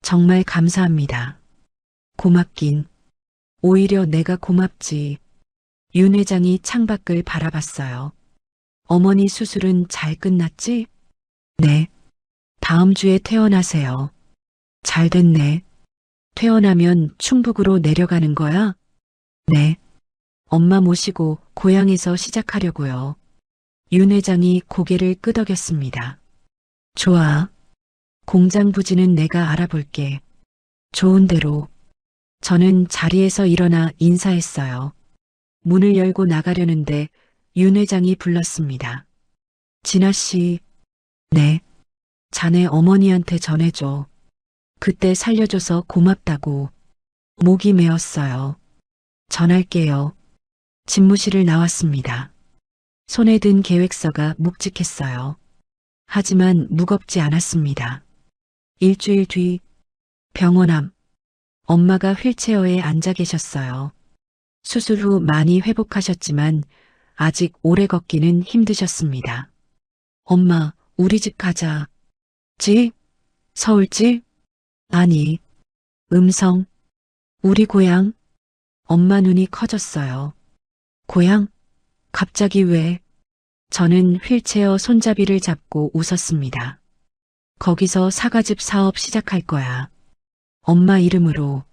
정말 감사합니다. 고맙긴. 오히려 내가 고맙지. 윤 회장이 창밖을 바라봤어요. 어머니 수술은 잘 끝났지? 네. 다음 주에 퇴원하세요. 잘 됐네. 퇴원하면 충북으로 내려가는 거야? 네. 엄마 모시고 고향에서 시작하려고요. 윤 회장이 고개를 끄덕였습니다. 좋아. 공장 부지는 내가 알아볼게. 좋은 대로. 저는 자리에서 일어나 인사했어요. 문을 열고 나가려는데 윤 회장이 불렀습니다. 진아 씨. 네. 자네 어머니한테 전해줘. 그때 살려줘서 고맙다고. 목이 메었어요. 전할게요. 집무실을 나왔습니다. 손에 든 계획서가 묵직했어요. 하지만 무겁지 않았습니다. 일주일 뒤 병원 앞 엄마가 휠체어에 앉아 계셨어요. 수술 후 많이 회복하셨지만 아직 오래 걷기는 힘드셨습니다. 엄마, 우리 집 가자. 집? 서울집? 아니, 음성. 우리 고향? 엄마 눈이 커졌어요. 고향? 갑자기 왜? 저는 휠체어 손잡이를 잡고 웃었습니다. 거기서 사과즙 사업 시작할 거야. 엄마 이름으로.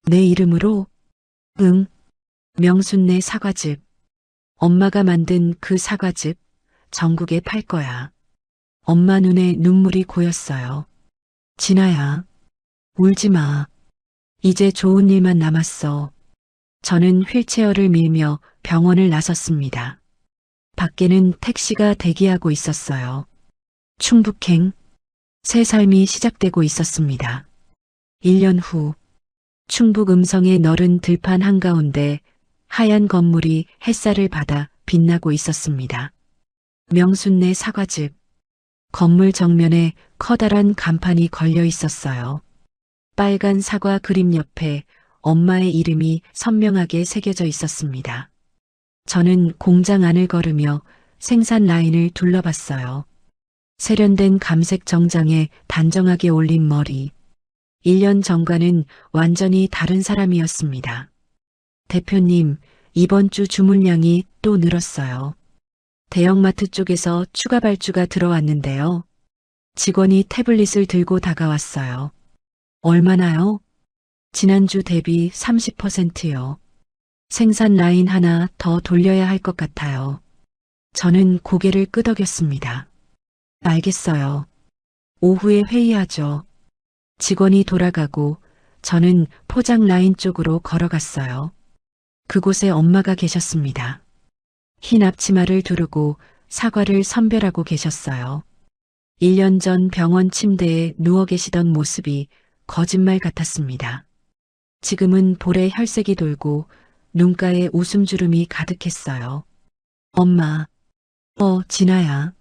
내 이름으로? 응. 명순내 사과즙. 엄마가 만든 그 사과즙 전국에 팔 거야. 엄마 눈에 눈물이 고였어요. 진아야, 울지 마. 이제 좋은 일만 남았어. 저는 휠체어를 밀며 병원을 나섰습니다. 밖에는 택시가 대기하고 있었어요. 충북행, 새 삶이 시작되고 있었습니다. 1년 후, 충북 음성의 너른 들판 한가운데 하얀 건물이 햇살을 받아 빛나고 있었습니다. 명순네 사과즙, 건물 정면에 커다란 간판이 걸려 있었어요. 빨간 사과 그림 옆에 엄마의 이름이 선명하게 새겨져 있었습니다. 저는 공장 안을 걸으며 생산 라인을 둘러봤어요. 세련된 감색 정장에 단정하게 올린 머리. 1년 전과는 완전히 다른 사람이었습니다. 대표님, 이번 주 주문량이 또 늘었어요. 대형마트 쪽에서 추가 발주가 들어왔는데요. 직원이 태블릿을 들고 다가왔어요. 얼마나요? 지난주 대비 30%요. 생산 라인 하나 더 돌려야 할 것 같아요. 저는 고개를 끄덕였습니다. 알겠어요. 오후에 회의하죠. 직원이 돌아가고 저는 포장 라인 쪽으로 걸어갔어요. 그곳에 엄마가 계셨습니다. 흰 앞치마를 두르고 사과를 선별하고 계셨어요. 1년 전 병원 침대에 누워 계시던 모습이 거짓말 같았습니다. 지금은 볼에 혈색이 돌고 눈가에 웃음주름이 가득했어요. 엄마, 진아야.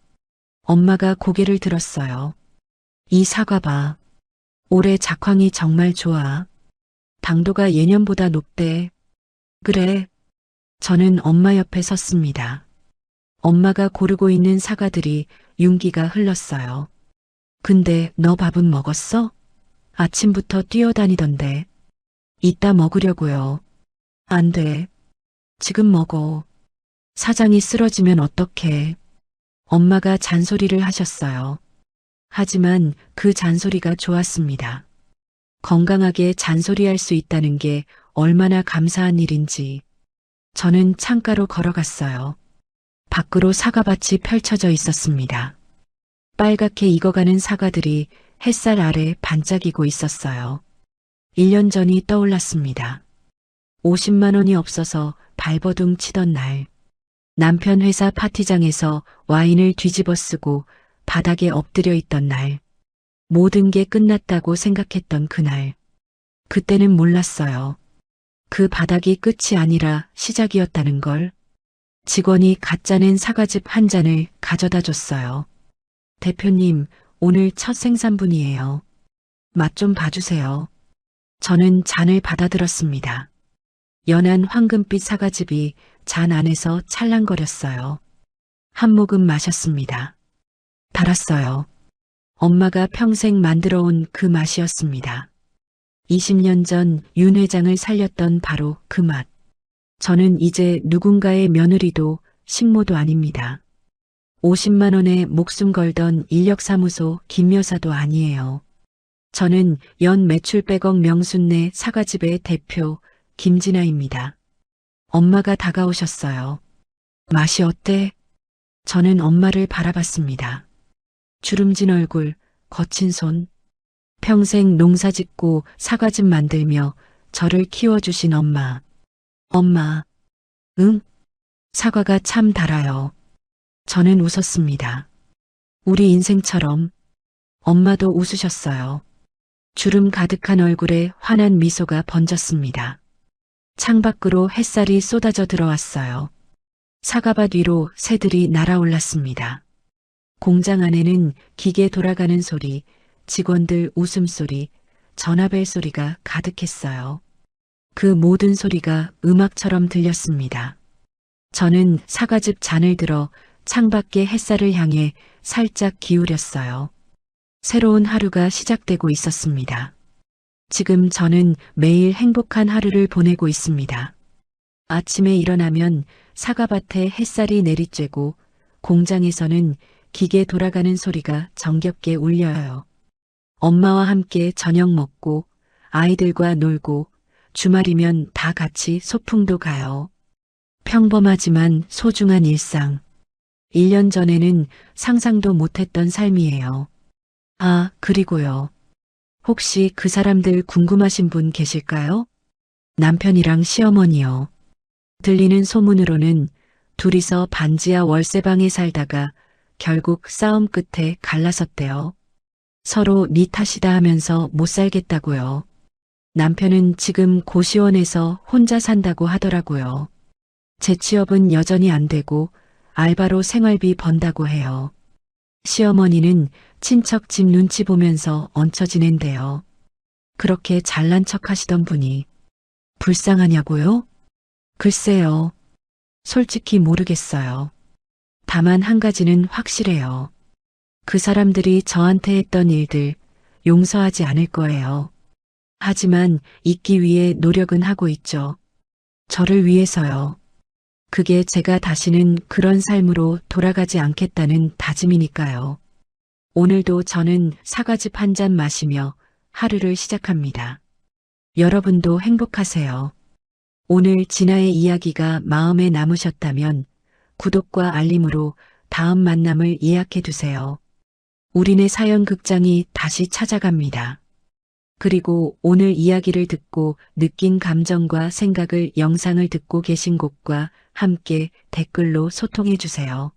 엄마가 고개를 들었어요. 이 사과 봐. 올해 작황이 정말 좋아. 당도가 예년보다 높대. 그래. 저는 엄마 옆에 섰습니다. 엄마가 고르고 있는 사과들이 윤기가 흘렀어요. 근데 너 밥은 먹었어? 아침부터 뛰어다니던데. 이따 먹으려고요. 안 돼. 지금 먹어. 사장이 쓰러지면 어떡해. 엄마가 잔소리를 하셨어요. 하지만 그 잔소리가 좋았습니다. 건강하게 잔소리할 수 있다는 게 얼마나 감사한 일인지. 저는 창가로 걸어갔어요. 밖으로 사과밭이 펼쳐져 있었습니다. 빨갛게 익어가는 사과들이 햇살 아래 반짝이고 있었어요. 1년 전이 떠올랐습니다. 50만 원이 없어서 발버둥 치던 날. 남편 회사 파티장에서 와인을 뒤집어 쓰고 바닥에 엎드려 있던 날. 모든 게 끝났다고 생각했던 그날. 그때는 몰랐어요. 그 바닥이 끝이 아니라 시작이었다는 걸. 직원이 가짜 낸 사과즙 한 잔을 가져다 줬어요. 대표님, 오늘 첫 생산분이에요. 맛 좀 봐주세요. 저는 잔을 받아들었습니다. 연한 황금빛 사과즙이 잔 안에서 찰랑거렸어요. 한 모금 마셨습니다. 달았어요. 엄마가 평생 만들어온 그 맛이었습니다. 20년 전 윤 회장을 살렸던 바로 그 맛. 저는 이제 누군가의 며느리도 식모도 아닙니다. 50만 원에 목숨 걸던 인력사무소 김 여사도 아니에요. 저는 연 매출 100억 명순내 사과집의 대표 김진아입니다. 엄마가 다가오셨어요. 맛이 어때? 저는 엄마를 바라봤습니다. 주름진 얼굴, 거친 손. 평생 농사 짓고 사과즙 만들며 저를 키워주신 엄마. 엄마, 응? 사과가 참 달아요. 저는 웃었습니다. 우리 인생처럼. 엄마도 웃으셨어요. 주름 가득한 얼굴에 환한 미소가 번졌습니다. 창밖으로 햇살이 쏟아져 들어왔어요. 사과밭 위로 새들이 날아올랐습니다. 공장 안에는 기계 돌아가는 소리, 직원들 웃음소리, 전화벨 소리가 가득했어요. 그 모든 소리가 음악처럼 들렸습니다. 저는 사과즙 잔을 들어 창밖의 햇살을 향해 살짝 기울였어요. 새로운 하루가 시작되고 있었습니다. 지금 저는 매일 행복한 하루를 보내고 있습니다. 아침에 일어나면 사과밭에 햇살이 내리쬐고 공장에서는 기계 돌아가는 소리가 정겹게 울려요. 엄마와 함께 저녁 먹고 아이들과 놀고 주말이면 다 같이 소풍도 가요. 평범하지만 소중한 일상. 1년 전에는 상상도 못했던 삶이에요. 아, 그리고요. 혹시 그 사람들 궁금하신 분 계실까요? 남편이랑 시어머니요. 들리는 소문으로는 둘이서 반지하 월세방에 살다가 결국 싸움 끝에 갈라섰대요. 서로 네 탓이다 하면서 못 살겠다고요. 남편은 지금 고시원에서 혼자 산다고 하더라고요. 재취업은 여전히 안 되고 알바로 생활비 번다고 해요. 시어머니는 친척 집 눈치 보면서 얹혀 지낸대요. 그렇게 잘난 척 하시던 분이 불쌍하냐고요? 글쎄요. 솔직히 모르겠어요. 다만 한 가지는 확실해요. 그 사람들이 저한테 했던 일들 용서하지 않을 거예요. 하지만 잊기 위해 노력은 하고 있죠. 저를 위해서요. 그게 제가 다시는 그런 삶으로 돌아가지 않겠다는 다짐이니까요. 오늘도 저는 사과즙 한 잔 마시며 하루를 시작합니다. 여러분도 행복하세요. 오늘 진아의 이야기가 마음에 남으셨다면 구독과 알림으로 다음 만남을 예약해 두세요. 우리네 사연 극장이 다시 찾아갑니다. 그리고 오늘 이야기를 듣고 느낀 감정과 생각을 영상을 듣고 계신 곳과 함께 댓글로 소통해 주세요.